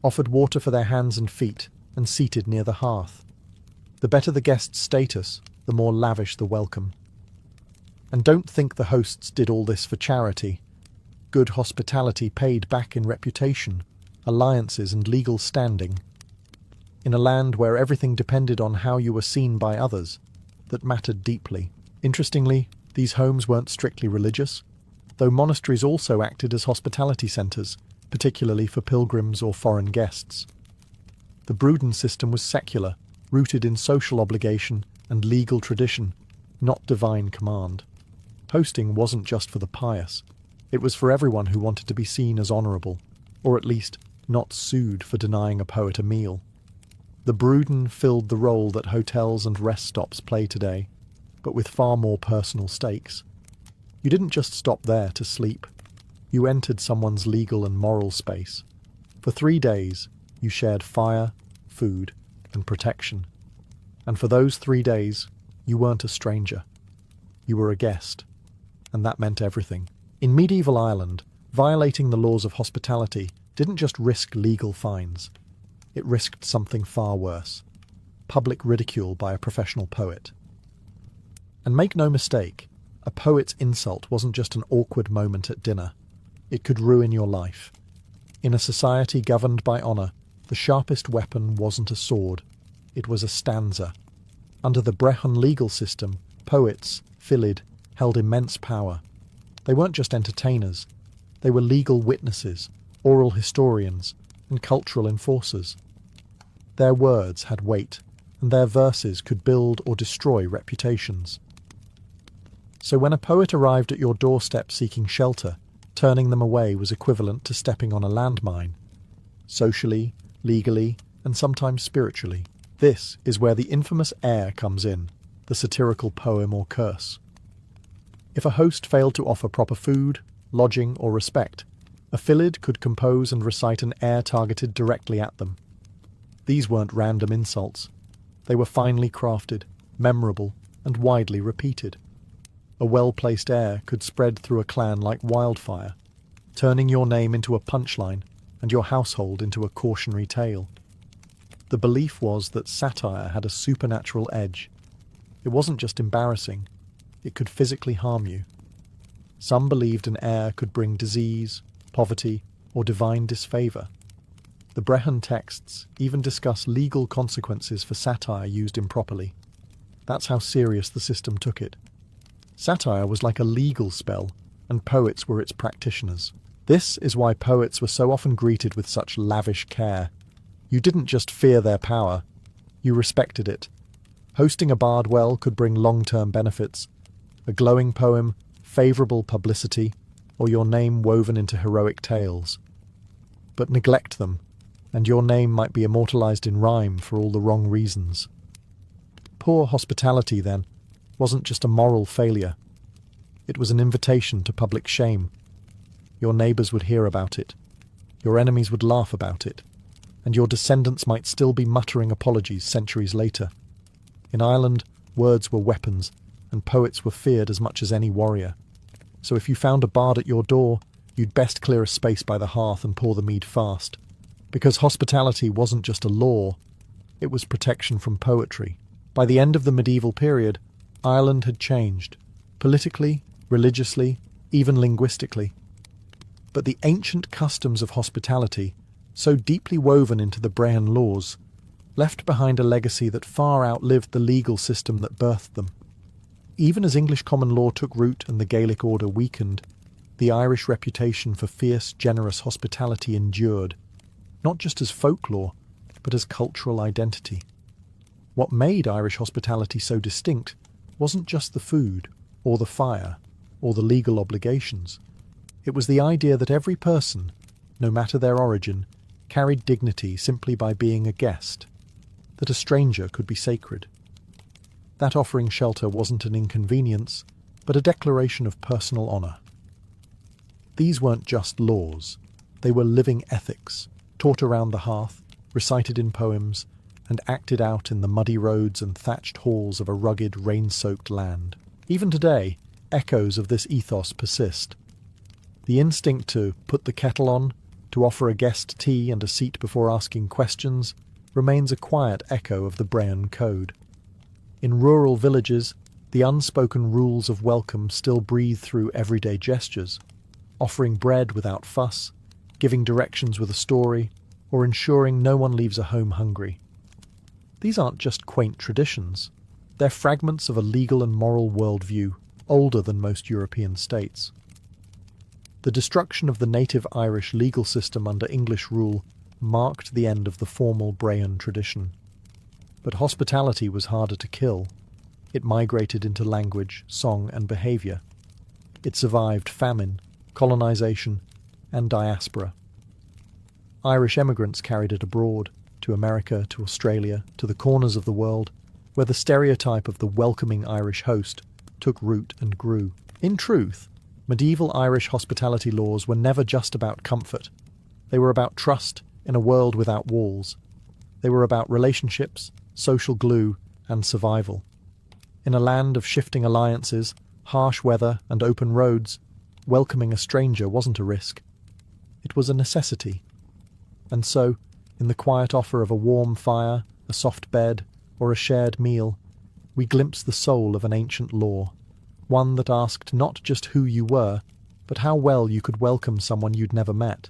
offered water for their hands and feet, and seated near the hearth. The better the guest's status, the more lavish the welcome. And don't think the hosts did all this for charity. Good hospitality paid back in reputation, alliances, and legal standing. In a land where everything depended on how you were seen by others, that mattered deeply. Interestingly, these homes weren't strictly religious, though monasteries also acted as hospitality centres, particularly for pilgrims or foreign guests. The brúiden system was secular, rooted in social obligation and legal tradition, not divine command. Hosting wasn't just for the pious. It was for everyone who wanted to be seen as honourable, or at least not sued for denying a poet a meal. The brúiden filled the role that hotels and rest stops play today, but with far more personal stakes. You didn't just stop there to sleep. You entered someone's legal and moral space. For 3 days, you shared fire, food, and protection. And for those 3 days, you weren't a stranger. You were a guest. And that meant everything. In medieval Ireland, violating the laws of hospitality didn't just risk legal fines. It risked something far worse: public ridicule by a professional poet. And make no mistake, a poet's insult wasn't just an awkward moment at dinner. It could ruin your life. In a society governed by honour, the sharpest weapon wasn't a sword. It was a stanza. Under the Brehon legal system, poets, fillid, held immense power. They weren't just entertainers. They were legal witnesses, oral historians, and cultural enforcers. Their words had weight, and their verses could build or destroy reputations. So when a poet arrived at your doorstep seeking shelter, turning them away was equivalent to stepping on a landmine. Socially, legally, and sometimes spiritually. This is where the infamous air comes in, the satirical poem or curse. If a host failed to offer proper food, lodging, or respect, a fillid could compose and recite an air targeted directly at them. These weren't random insults. They were finely crafted, memorable, and widely repeated. A well-placed air could spread through a clan like wildfire, turning your name into a punchline and your household into a cautionary tale. The belief was that satire had a supernatural edge. It wasn't just embarrassing, it could physically harm you. Some believed an air could bring disease, poverty, or divine disfavour. The Brehon texts even discuss legal consequences for satire used improperly. That's how serious the system took it. Satire was like a legal spell, and poets were its practitioners. This is why poets were so often greeted with such lavish care. You didn't just fear their power, you respected it. Hosting a bard well could bring long-term benefits. A glowing poem, favourable publicity, or your name woven into heroic tales. But neglect them, and your name might be immortalised in rhyme for all the wrong reasons. Poor hospitality, then, wasn't just a moral failure. It was an invitation to public shame. Your neighbours would hear about it. Your enemies would laugh about it. And your descendants might still be muttering apologies centuries later. In Ireland, words were weapons, and poets were feared as much as any warrior. So if you found a bard at your door, you'd best clear a space by the hearth and pour the mead fast. Because hospitality wasn't just a law, it was protection from poetry. By the end of the medieval period, Ireland had changed, politically, religiously, even linguistically. But the ancient customs of hospitality, so deeply woven into the Brehon laws, left behind a legacy that far outlived the legal system that birthed them. Even as English common law took root and the Gaelic order weakened, the Irish reputation for fierce, generous hospitality endured, not just as folklore, but as cultural identity. What made Irish hospitality so distinct wasn't just the food, or the fire, or the legal obligations. It was the idea that every person, no matter their origin, carried dignity simply by being a guest, that a stranger could be sacred. That offering shelter wasn't an inconvenience, but a declaration of personal honour. These weren't just laws, they were living ethics, taught around the hearth, recited in poems, and acted out in the muddy roads and thatched halls of a rugged, rain-soaked land. Even today, echoes of this ethos persist. The instinct to put the kettle on, to offer a guest tea and a seat before asking questions, remains a quiet echo of the Brehon Code. In rural villages, the unspoken rules of welcome still breathe through everyday gestures, offering bread without fuss, giving directions with a story, or ensuring no one leaves a home hungry. These aren't just quaint traditions. They're fragments of a legal and moral worldview, older than most European states. The destruction of the native Irish legal system under English rule marked the end of the formal Brehon tradition. But hospitality was harder to kill. It migrated into language, song, and behaviour. It survived famine, colonisation, and diaspora. Irish emigrants carried it abroad, to America, to Australia, to the corners of the world, where the stereotype of the welcoming Irish host took root and grew. In truth, medieval Irish hospitality laws were never just about comfort. They were about trust in a world without walls. They were about relationships, social glue, and survival. In a land of shifting alliances, harsh weather, and open roads, welcoming a stranger wasn't a risk. It was a necessity. And so, in the quiet offer of a warm fire, a soft bed, or a shared meal, we glimpse the soul of an ancient law, one that asked not just who you were, but how well you could welcome someone you'd never met.